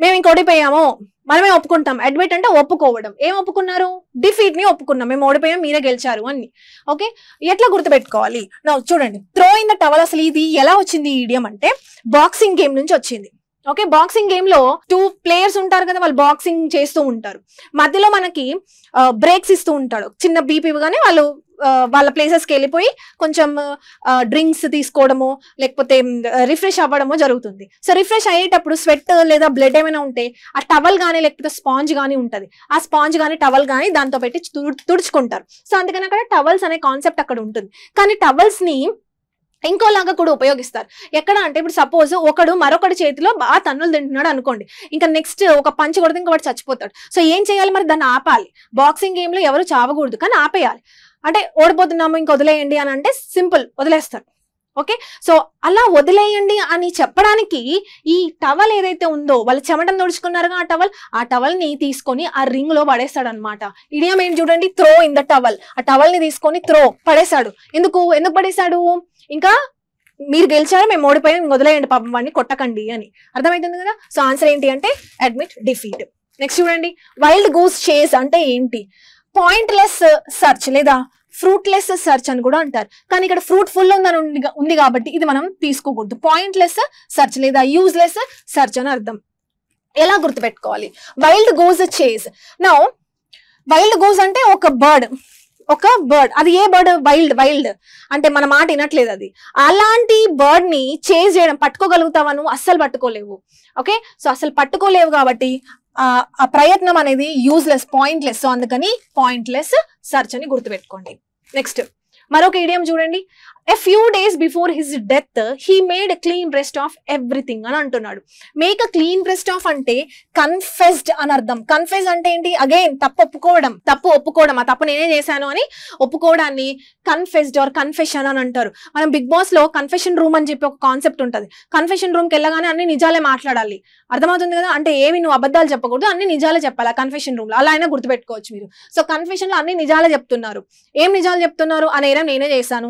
మేము ఇంక ఓడిపోయాము, మనమే ఒప్పుకుంటాం. అడ్మిట్ అంటే ఒప్పుకోవడం. ఏం ఒప్పుకున్నారు? డిఫీట్ ని ఒప్పుకున్నాం, మేము ఓడిపోయాం, మీరే గెలిచారు అని. ఓకే, ఎట్లా గుర్తుపెట్టుకోవాలి? చూడండి, త్రో ఇన్ ద టవల్ అసలు ఇది ఎలా వచ్చింది? ఇడియం అంటే బాక్సింగ్ గేమ్ నుంచి వచ్చింది. ఓకే, బాక్సింగ్ గేమ్ లో 2 players ఉంటారు కదా, వాళ్ళు బాక్సింగ్ చేస్తూ ఉంటారు. మధ్యలో మనకి బ్రేక్స్ ఇస్తూ ఉంటాడు. చిన్న బీపీ ఇవ్వగానే వాళ్ళు వాళ్ళ ప్లేసెస్కి వెళ్ళిపోయి కొంచెం డ్రింక్స్ తీసుకోవడము, లేకపోతే రిఫ్రెష్ అవ్వడము జరుగుతుంది. సో రిఫ్రెష్ అయ్యేటప్పుడు స్వెట్ లేదా బ్లడ్ ఏమైనా ఉంటే ఆ టవల్ కానీ లేకపోతే స్పాంజ్ కానీ ఉంటుంది. ఆ స్పాంజ్ కానీ టవల్ కానీ దాంతో పెట్టి తుడుచుకుంటారు. సో అందుకని అక్కడ టవల్స్ అనే కాన్సెప్ట్ అక్కడ ఉంటుంది. కానీ టవల్స్ ని ఇంకోలాగా కూడా ఉపయోగిస్తారు. ఎక్కడ అంటే ఇప్పుడు సపోజ్ ఒకడు మరొకటి చేతిలో బాగా తన్నులు తింటున్నాడు అనుకోండి, ఇంకా నెక్స్ట్ ఒక పంచ్ కొడితే ఇంకా వాడు చచ్చిపోతాడు. సో ఏం చేయాలి మరి? దాన్ని ఆపాలి. బాక్సింగ్ గేమ్ లో ఎవరు చావకూడదు, కానీ ఆపేయాలి. అంటే ఓడిపోతున్నాము ఇంక వదిలేయండి అని అంటే సింపుల్ వదిలేస్తారు. ఓకే, సో అలా వదిలేయండి అని చెప్పడానికి ఈ టవల్ ఏదైతే ఉందో, వాళ్ళు చెమటను తుడుచుకున్నారుగా ఆ టవల్ ని తీసుకొని ఆ రింగ్ లో పడేస్తాడు అనమాట. ఇడియం ఏంటి చూడండి, త్రో ఇన్ ద టవల్. ఆ టవల్ ని తీసుకొని పడేశాడు. ఎందుకు పడేశాడు? ఇంకా మీరు గెలిచారు, మేము ఓడిపోయాం, వదిలేయండి పాపం వాడిని కొట్టకండి అని. అర్థమవుతుంది కదా. సో ఆన్సర్ ఏంటి అంటే అడ్మిట్ డిఫీట్. నెక్స్ట్ చూడండి, వైల్డ్ గూస్ చేస్ అంటే ఏంటి? పాయింట్లెస్ సర్చ్ లేదా ఫ్రూట్లెస్ సర్చ్ అని కూడా అంటారు. కానీ ఇక్కడ ఫ్రూట్ఫుల్ ఉంది కాబట్టి ఇది మనం తీసుకోకూడదు. పాయింట్లెస్ సర్చ్ లేదా యూజ్లెస్ సర్చ్ అని అర్థం. ఎలా గుర్తుపెట్టుకోవాలి? వైల్డ్ గూస్ చేస్. నౌ వైల్డ్ గూస్ అంటే ఒక బర్డ్. అది ఏ బర్డ్? వైల్డ్ అంటే మన మాట వినట్లేదు అది. అలాంటి బర్డ్ ని చేజ్ చేయడం, పట్టుకోగలుగుతావా నువ్వు? అస్సలు పట్టుకోలేవు. ఓకే, సో అసలు పట్టుకోలేవు కాబట్టి ఆ ప్రయత్నం అనేది యూజ్లెస్, పాయింట్లెస్. సో అందుకని పాయింట్లెస్ సర్చ్ అని గుర్తుపెట్టుకోండి. నెక్స్ట్ మరొక ఇడియం చూడండి, a few days before his death he made clean breast of everything అని అంటున్నాడు. Make a clean breast of అంటే కన్ఫెస్డ్ అని అర్థం. కన్ఫెస్ అంటే ఏంటి? అగైన్ తప్పు ఒప్పుకోవడం. ఆ తప్పు నేనే చేశాను అని ఒప్పుకోవడాన్ని కన్ఫెస్డ్ ఆర్ కన్ఫెషన్ అని అంటారు. మనం బిగ్ బాస్ లో కన్ఫెషన్ రూమ్ అని చెప్పి ఒక కాన్సెప్ట్ ఉంటుంది. కన్ఫెషన్ రూమ్ కి వెళ్ళగానే అన్ని నిజాలే మాట్లాడాలి. అర్థమవుతుంది కదా. అంటే ఏమి నువ్వు అబద్ధాలు చెప్పకూడదు, అన్ని నిజాలే చెప్పాలి కన్ఫెషన్ రూమ్ లో. అలా అయినా గుర్తుపెట్టుకోవచ్చు మీరు. సో కన్ఫెషన్ లో అన్ని నిజాలే చెప్తున్నారు. ఏం నిజాలు చెప్తున్నారు? ఆ నేరం నేనే చేశాను,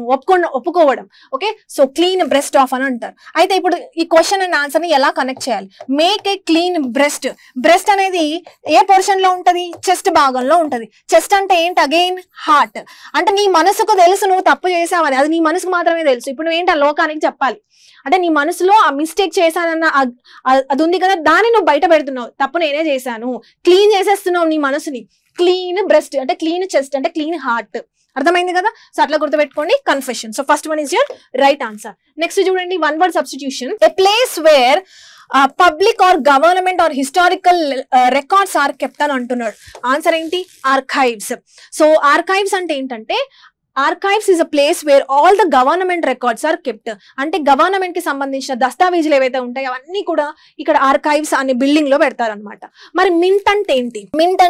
ఒప్పుకోవడం. Okay, so clean breast of అని అంటారు. అయితే ఇప్పుడు ఈ క్వశ్చన్ అండ్ ఆన్సర్ ని ఎలా కనెక్ట్ చేయాలి? Make a clean breast. Breast అనేది ఏ పోర్షన్ లో ఉంటది? చెస్ట్ భాగంలో ఉంటది. చెస్ట్ అంటే ఏంటి? Again heart. అంటే నీ మనసుకు తెలుసు నువ్వు తప్పు చేసావని, అది నీ మనసుకు మాత్రమే తెలుసు. ఇప్పుడు నువ్వు ఏంటి ఆ లోకానికి చెప్పాలి. అంటే నీ మనసులో ఆ మిస్టేక్ చేశానన్న అది ఉంది కదా, దాన్ని నువ్వు బయట పెడుతున్నావు. తప్పు నేనే చేశాను, క్లీన్ చేసేస్తున్నావు నీ మనసుని. క్లీన్ బ్రెస్ట్ అంటే క్లీన్ చెస్ట్ అంటే క్లీన్ హార్ట్. అర్థమైంది కదా. సో అట్లా గుర్తుపెట్టుకోండి confession. So first one is your right answer. Next చూడండి, one word substitution. A place where public or government or historical records are kept అని అంటున్నాడు. ఆన్సర్ ఏంటి? ఆర్కైవ్స్. సో ఆర్కైవ్స్ అంటే ఏంటంటే, archives is a place where all the government records are kept. అంటే government కి సంబంధించిన దస్తావేజులు ఏవైతే ఉంటాయో అవన్నీ కూడా ఇక్కడ ఆర్కైవ్స్ అనే బిల్డింగ్ లో పెడతారనమాట. మరి మింట్ అంటే ఏంటి? మింట్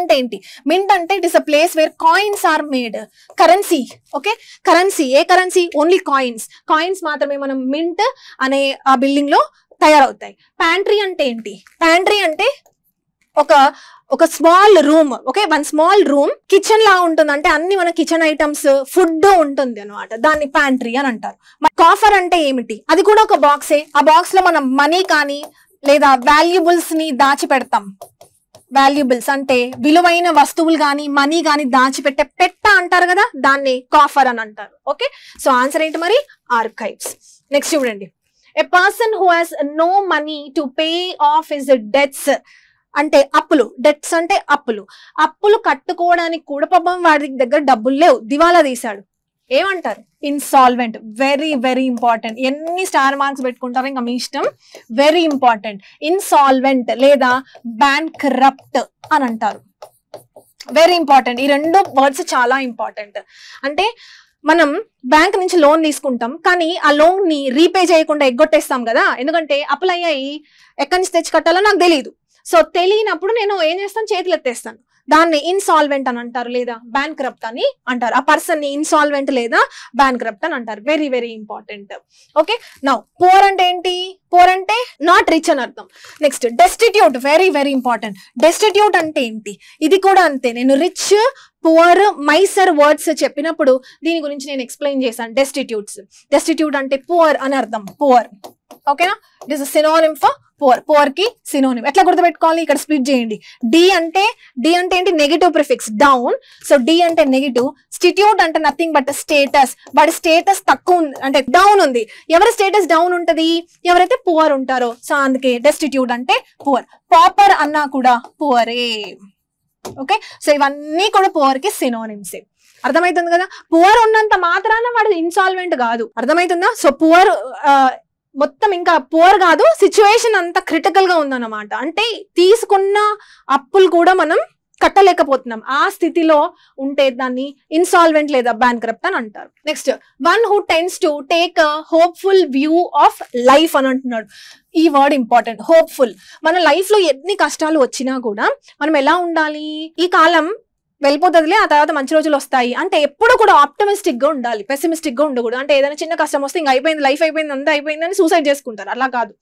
అంటే it is a place where coins are made. Currency. Okay, currency. ఏ కరెన్సీ? ఓన్లీ కాయిన్స్ మాత్రమే మనం మింట్ అనే ఆ బిల్డింగ్ లో తయారవుతాయి. ప్యాంట్రీ అంటే ఏంటి? ప్యాంట్రీ అంటే ఒక small room. Okay, one small room kitchen లా ఉంటుంది. అంటే అన్ని మన కిచెన్ ఐటమ్స్, ఫుడ్ ఉంటుంది అనమాట. దాన్ని ప్యాంట్రీ అని అంటారు. కాఫర్ అంటే ఏమిటి? అది కూడా ఒక బాక్సే. ఆ బాక్స్ లో మనం మనీ కానీ లేదా వాల్యుబుల్స్ ని దాచిపెడతాం. వాల్యుబుల్స్ అంటే విలువైన వస్తువులు కానీ మనీ కానీ దాచిపెట్టే పెట్ట అంటారు కదా, దాన్ని కాఫర్ అని అంటారు. ఓకే, సో ఆన్సర్ ఏంటి మరి? ఆర్కైవ్స్. నెక్స్ట్ చూడండి, a person who has no money to pay off his debts అంటే అప్పులు. డెట్స్ అంటే అప్పులు కట్టుకోవడానికి కూడా పాపం వాడి దగ్గర డబ్బులు లేవు, దివాలా తీశాడు. ఏమంటారు? ఇన్సాల్వెంట్. Very very important. ఎన్ని స్టార్ మార్క్స్ పెట్టుకుంటారో ఇంకా మీ ఇష్టం. Very important. ఇన్సాల్వెంట్ లేదా బ్యాంక్రప్ట్ అని అంటారు. Very important. ఈ రెండు వర్డ్స్ చాలా ఇంపార్టెంట్. అంటే మనం బ్యాంక్ నుంచి లోన్ తీసుకుంటాం, కానీ ఆ లోన్ ని రీపే చేయకుండా ఎగ్గొట్టేస్తాం కదా. ఎందుకంటే అప్పులు అయ్యాయి, ఎక్కడి నుంచి తెచ్చి కట్టాలో నాకు తెలియదు. సో తెలియనప్పుడు నేను ఏం చేస్తాను? చేతులు ఎత్తేస్తాను. దాన్ని ఇన్సాల్వెంట్ అని అంటారు లేదా బ్యాంక్రప్ట్ అని అంటారు. ఆ పర్సన్ ని ఇన్సాల్వెంట్ లేదా బ్యాంక్రప్ట్ అని అంటారు. Very very important. Okay, now poor అంటే ఏంటి? పూర్ అంటే నాట్ రిచ్ అని అర్థం. Next destitute. Very very important. Destitute అంటే ఏంటి? ఇది కూడా అంతే. నేను రిచ్, పువర్, మైసర్ వర్డ్స్ చెప్పినప్పుడు దీని గురించి నేను ఎక్స్ప్లెయిన్ చేశాను. డెస్టిట్యూట్ అంటే పువర్ అని అర్థం. పువర్. ఓకేనా? It is synonym for poor. Poor కి సినోనిమ్. ఎట్లా గుర్తుపెట్టుకోవాలి? ఇక్కడ స్ప్లిట్ చేయండి. డి అంటే ఏంటి? Negative prefix down. So de అంటే నెగటివ్. స్టిట్యూట్ అంటే నథింగ్ బట్ స్టేటస్. వాడి స్టేటస్ తక్కువ ఉంది అంటే డౌన్ ఉంది. ఎవరి స్టేటస్ డౌన్ ఉంటది? ఎవరైతే పువర్ ఉంటారో. సో అందుకే డెస్టిట్యూట్ అంటే పువర్. పాపర్ అన్నా కూడా పువరే. ఓకే, సో ఇవన్నీ కూడా పువర్ కి సినోనిమ్సే. అర్థమవుతుంది కదా. పువర్ ఉన్నంత మాత్రాన వాడు ఇన్సాల్వెంట్ కాదు. అర్థమవుతుందా? సో పువర్ మొత్తం ఇంకా పువర్ కాదు, సిచ్యువేషన్ అంతా క్రిటికల్ గా ఉందన్నమాట. అంటే తీసుకున్న అప్పులు కూడా మనం కట్టలేకపోతున్నాం. ఆ స్థితిలో ఉంటే దాన్ని ఇన్సాల్వెంట్ లేదా బ్యాంక్రప్ట్ అని అంటారు. Next, one who tends to take a hopeful view of life అని అంటున్నాడు. ఈ వర్డ్ ఇంపార్టెంట్. హోప్ఫుల్. మన లైఫ్ లో ఎన్ని కష్టాలు వచ్చినా కూడా మనం ఎలా ఉండాలి? ఈ కాలం వెళ్ళిపోతుందిలే, ఆ తర్వాత మంచి రోజులు వస్తాయి అంటే ఎప్పుడు కూడా ఆప్టమిస్టిక్ గా ఉండాలి, పెసిమిస్టిక్ గా ఉండకూడదు. అంటే ఏదైనా చిన్న కష్టం వస్తే ఇంకా అయిపోయింది, లైఫ్ అయిపోయింది, అంతా అయిపోయింది అని సూసైడ్ చేసుకుంటారు, అలా కాదు.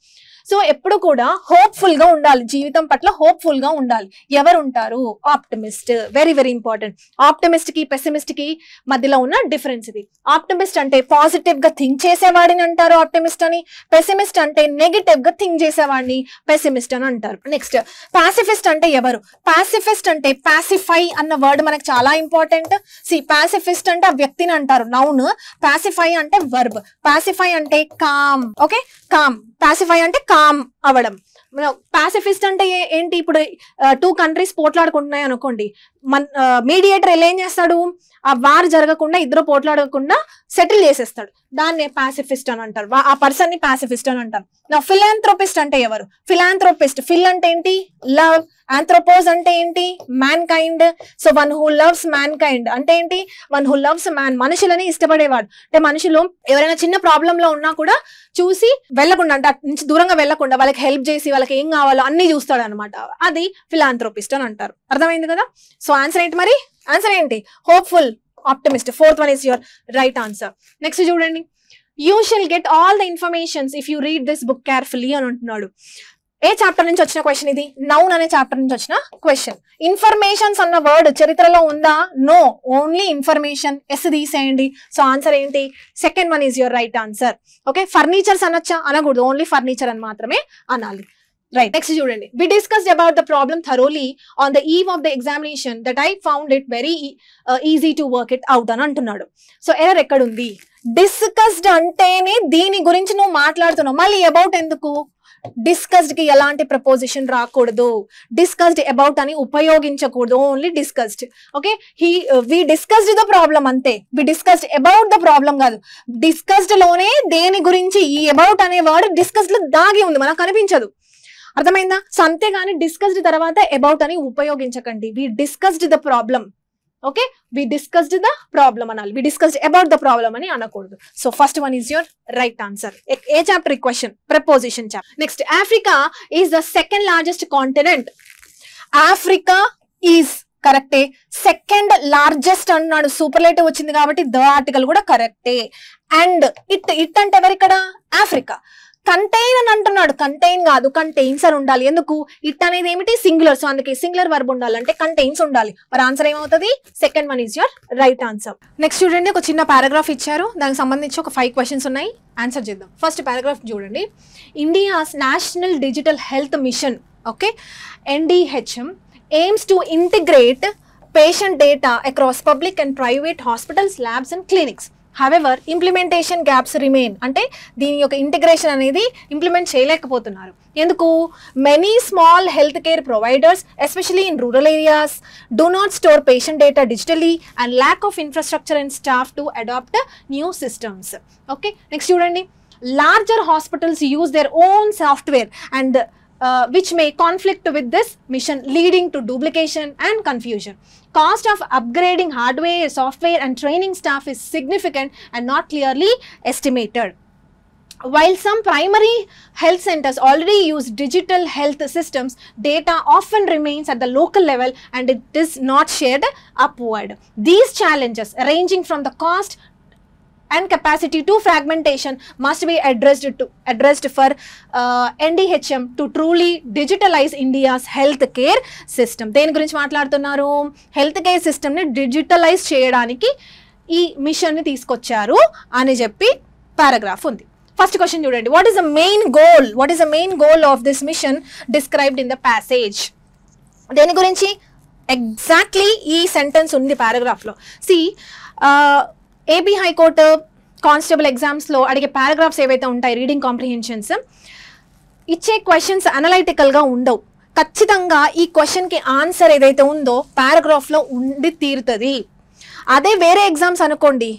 సో ఎప్పుడు కూడా హోప్ఫుల్ గా ఉండాలి, జీవితం పట్ల హోప్ఫుల్ గా ఉండాలి. ఎవరు ఉంటారు? Optimist. Very very important. Optimist కి పెసిమిస్ట్ కి మధ్యలో ఉన్న డిఫరెన్స్ ఇది. ఆప్టమిస్ట్ అంటే పాజిటివ్ గా థింక్ చేసేవాడిని అంటారు ఆప్టమిస్ట్ అని. పెసిమిస్ట్ అంటే నెగటివ్ గా థింక్ చేసేవాడిని పెసిమిస్ట్ అని అంటారు. నెక్స్ట్ పాసిఫిస్ట్ అంటే ఎవరు? పాసిఫిస్ట్ అంటే పాసిఫై అన్న వర్డ్ మనకు చాలా ఇంపార్టెంట్. పాసిఫిస్ట్ అంటే ఆ వ్యక్తిని అంటారు, నౌన్. పాసిఫై అంటే వర్బ్. పాసిఫై అంటే కామ్. Okay, calm. పాసిఫై అంటే కామ్ అవడం. పాసిఫిస్ట్ అంటే ఏంటి? ఇప్పుడు 2 కంట్రీస్ పోట్లాడుకుంటున్నాయి అనుకోండి, మీడియేటర్ ఏం చేస్తాడు? ఆ వార్ జరగకుండా, ఇద్దరు పోట్లాడకుండా సెటిల్ చేసేస్తాడు. దాన్నే పాసిఫిస్ట్ అని అంటారు, ఆ పర్సన్ ని పాసిఫిస్ట్ అని అంటారు. నా ఫిలాంథ్రోపిస్ట్ అంటే ఎవరు? ఫిలాంథ్రోపిస్ట్, ఫిల్ అంటే ఏంటి? లవ్. ఆంథ్రోపోజ్ అంటే ఏంటి? Man kind. So one who loves man kind అంటే ఏంటి? వన్ హూ లవ్స్ మ్యాన్, మనుషులని ఇష్టపడేవాడు. అంటే మనుషులు ఎవరైనా చిన్న ప్రాబ్లం లో ఉన్నా కూడా చూసి వెళ్లకుండా, అంటే అటు నుంచి దూరంగా వెళ్లకుండా వాళ్ళకి హెల్ప్ చేసి వాళ్ళకి ఏం కావాలో అన్ని చూస్తాడు అనమాట. అది ఫిలాంథ్రోపిస్ట్ అని అంటారు. అర్థమైంది కదా? సో ఆన్సర్ ఏంటి మరి? ఆన్సర్ ఏంటి? Hopeful, optimist. 4th one is your right answer. Next చూడండి, you shall get all the informations if you read this book carefully అని అంటున్నాడు. ఏ చాప్టర్ నుంచి వచ్చిన క్వశ్చన్ ఇది? నౌన్ అనే చాప్టర్ నుంచి వచ్చిన క్వశ్చన్. ఇన్ఫర్మేషన్స్ అన్న వర్డ్ చరిత్రలో ఉందా? No, only information. ఎస్ తీసేయండి. సో ఆన్సర్ ఏంటి? 2nd one is your right answer. Okay, furnitures అనొచ్చా? అనకూడదు, ఓన్లీ ఫర్నిచర్ అని మాత్రమే అనాలి. రైట్. నెక్స్ట్ చూడండి, we discussed about the problem thoroughly on the eve of the examination that I found it very easy to work it out అని అంటున్నాడు. So error ఎక్కడుంది? Discussed అంటేనే దీని గురించి నువ్వు మాట్లాడుతున్నావు, మళ్ళీ అబౌట్ ఎందుకు? డిస్కస్డ్ కి ఎలాంటి ప్రపోజిషన్ రాకూడదు, డిస్కస్డ్ అబౌట్ అని ఉపయోగించకూడదు, only discussed. Okay, we discussed the problem అంతే, we discussed about the problem కాదు. డిస్కస్డ్ లోనే దేని గురించి, ఈ అబౌట్ అనే వర్డ్ డిస్కస్డ్ లో దాగి ఉంది, మనకు కనిపించదు. అర్థమైందా? సో అంతేగాని డిస్కస్డ్ తర్వాత అబౌట్ అని ఉపయోగించకండి. We discussed the problem. Okay, we discussed the problem అనాలి, we discussed about the problem అని అనకూడదు. So first one is your right answer. ఏ chapter question? Preposition chapter. Next, Africa is the 2nd largest continent. Africa is కరెక్టే. 2nd largest అన్నాడు, superlative వచ్చింది కాబట్టి the article కూడా కరెక్టే. అండ్ ఇట్ అంటే ఎవరు ఇక్కడ? ఆఫ్రికా. కంటైన్ అని అంటున్నాడు, కంటైన్ కాదు, కంటైన్స్ అని ఉండాలి. ఎందుకు? ఇట్ అనేది ఏమిటి? సింగులర్. సో అందుకే సింగులర్ వర్బ్ ఉండాలి, అంటే కంటైన్స్ ఉండాలి. మరి ఆన్సర్ ఏమవుతుంది? 2nd one is your right answer. Next చూడండి, ఒక చిన్న పారాగ్రాఫ్ ఇచ్చారు, దానికి సంబంధించి ఒక 5 క్వశ్చన్స్ ఉన్నాయి, ఆన్సర్ చేద్దాం. ఫస్ట్ పారాగ్రాఫ్ చూడండి, India's national digital health machine, okay, NDHM aims to integrate patient data across public and private hospitals, labs and clinics. However, implementation gaps remain. అంటే దీని యొక్క ఇంటిగ్రేషన్ అనేది ఇంప్లిమెంట్ చేయలేకపోతున్నారు. ఎందుకు? many small healthcare providers, especially in rural areas, do not store patient data digitally and lack of infrastructure and staff to adopt new systems. Okay, next చూడండి, larger hospitals use their own software and which may conflict with this mission, leading to duplication and confusion. Cost of upgrading hardware, software and training staff is significant and not clearly estimated. While some primary health centers already use digital health systems, data often remains at the local level and it is not shared upward. These challenges, ranging from the cost and capacity to fragmentation, must be addressed for NDHM to truly digitalize India's healthcare system. దేని గురించి మాట్లాడుతున్నారు? Health care system ని digitalise చేయడానికి ఈ mission ని తీసుకొచ్చారు అని చెప్పి పారాగ్రాఫ్ ఉంది. ఫస్ట్ క్వశ్చన్ చూడండి, what is the main goal? What is the main goal of this mission described in the passage? దేని గురించి? ఎగ్జాక్ట్లీ ఈ సెంటెన్స్ ఉంది పారాగ్రాఫ్ లో. ఏపీ హైకోర్టు కానిస్టేబుల్ ఎగ్జామ్స్లో అడిగే పారాగ్రాఫ్స్ ఏవైతే ఉంటాయి, రీడింగ్ కాంప్రిహెన్షన్స్, ఇచ్చే క్వశ్చన్స్ అనలైటికల్గా ఉండవు. ఖచ్చితంగా ఈ క్వశ్చన్కి ఆన్సర్ ఏదైతే ఉందో పారాగ్రాఫ్లో ఉండి తీరుతుంది. అదే వేరే ఎగ్జామ్స్ అనుకోండి,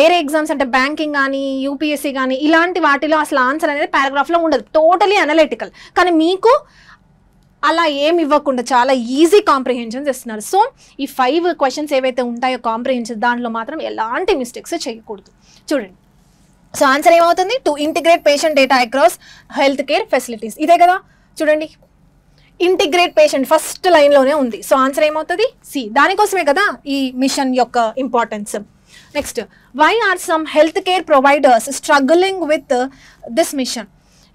వేరే ఎగ్జామ్స్ అంటే బ్యాంకింగ్ కానీ యూపీఎస్సీ కానీ ఇలాంటి వాటిలో అసలు ఆన్సర్ అనేది పారాగ్రాఫ్లో ఉండదు, టోటలీ అనలైటికల్. కానీ మీకు అలా ఏమి ఇవ్వకుండా చాలా ఈజీ కాంప్రిహెన్షన్స్ ఇస్తున్నారు. సో ఈ 5 క్వశ్చన్స్ ఏవైతే ఉంటాయో కాంప్రిహెన్షన్స్, దాంట్లో మాత్రం ఎలాంటి మిస్టేక్స్ చేయకూడదు. చూడండి, సో ఆన్సర్ ఏమవుతుంది? To integrate patient data across health care facilities. ఇదే కదా. చూడండి, ఇంటిగ్రేట్ పేషెంట్ ఫస్ట్ లైన్ లోనే ఉంది. సో ఆన్సర్ ఏమవుతుంది? సి. దానికోసమే కదా ఈ మిషన్ యొక్క importance. Next, why are some health care providers struggling with this mission?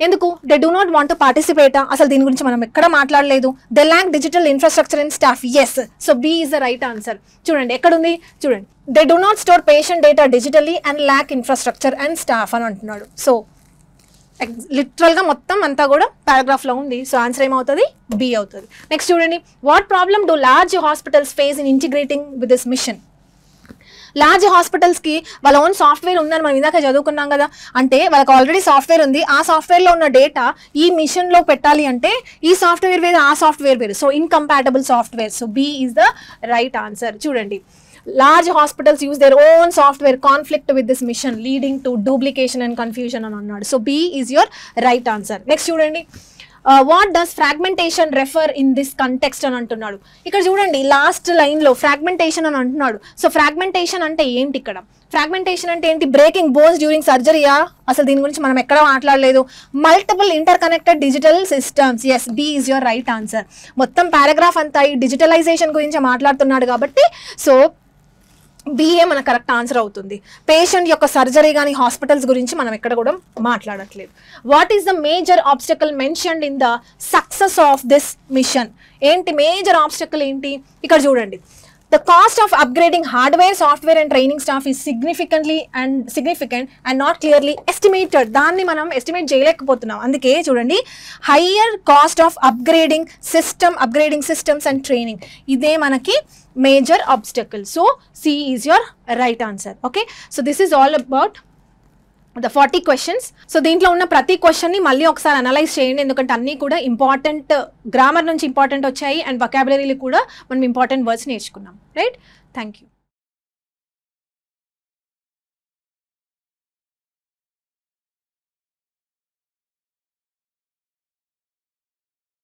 ఎందుకు? They do not want to participate. అసలు దీని గురించి మనం ఎక్కడ మాట్లాడలేదు. They lack digital infrastructure and staff. Yes. So B is the right answer. చూడండి ఎక్కడుంది, చూడండి. They do not store patient data digitally and lack infrastructure and staff అని అంటున్నాడు. సో లిటరల్గా మొత్తం అంతా కూడా పారాగ్రాఫ్లో ఉంది. సో ఆన్సర్ ఏమవుతుంది? బి అవుతుంది. నెక్స్ట్ చూడండి, what problem do large hospitals face in integrating with this mission? Large హాస్పిటల్స్కి వాళ్ళ ఓన్ సాఫ్ట్వేర్ ఉందని మనం ఇందాక చదువుకున్నాం కదా. అంటే వాళ్ళకి ఆల్రెడీ సాఫ్ట్వేర్ ఉంది. ఆ సాఫ్ట్వేర్లో ఉన్న డేటా ఈ మిషన్లో పెట్టాలి అంటే ఈ సాఫ్ట్వేర్ వేరు, ఆ సాఫ్ట్వేర్ వేరు. So incompatible software. So B is the right answer. చూడండి, large hospitals use their own software, conflict with this mission leading to duplication and confusion అని అన్నాడు. So B is your right answer. Next చూడండి, what does fragmentation refer in this context అని అంటున్నాడు. ఇక్కడ చూడండి last లైన్లో fragmentation అని అంటున్నాడు. సో ఫ్రాగ్మెంటేషన్ అంటే ఏంటి? ఇక్కడ ఫ్రాగ్మెంటేషన్ అంటే ఏంటి? బ్రేకింగ్ బోన్స్ డ్యూరింగ్ సర్జరీయా? అసలు దీని గురించి మనం ఎక్కడ మాట్లాడలేదు. Multiple interconnected digital systems. Yes, B is your right answer. మొత్తం పారాగ్రాఫ్ అంతా ఈ డిజిటలైజేషన్ గురించి మాట్లాడుతున్నాడు కాబట్టి సో బిఏ మన కరెక్ట్ ఆన్సర్ అవుతుంది. పేషెంట్ యొక్క సర్జరీ కానీ హాస్పిటల్స్ గురించి మనం ఎక్కడ కూడా మాట్లాడట్లేదు. What is the major obstacle mentioned in the success of this mission? ఏంటి మేజర్ ఆబ్స్టకల్ ఏంటి? ఇక్కడ చూడండి, the cost of upgrading hardware, software and training staff is significant and not clearly estimated. దాన్ని మనం ఎస్టిమేట్ చేయలేకపోతున్నాం. అందుకే చూడండి, higher cost of upgrading systems and training, ఇదే మనకి major obstacle. So C is your right answer. Okay, so this is all about the 40 questions. So దీంట్లో ఉన్న ప్రతి క్వశ్చన్ని మళ్ళీ ఒకసారి అనలైజ్ చేయండి, ఎందుకంటే అన్నీ కూడా ఇంపార్టెంట్, గ్రామర్ నుంచి ఇంపార్టెంట్ వచ్చాయి అండ్ వొకాబులరీలు కూడా మనం ఇంపార్టెంట్ వర్డ్స్ నేర్చుకున్నాం. Right, thank you.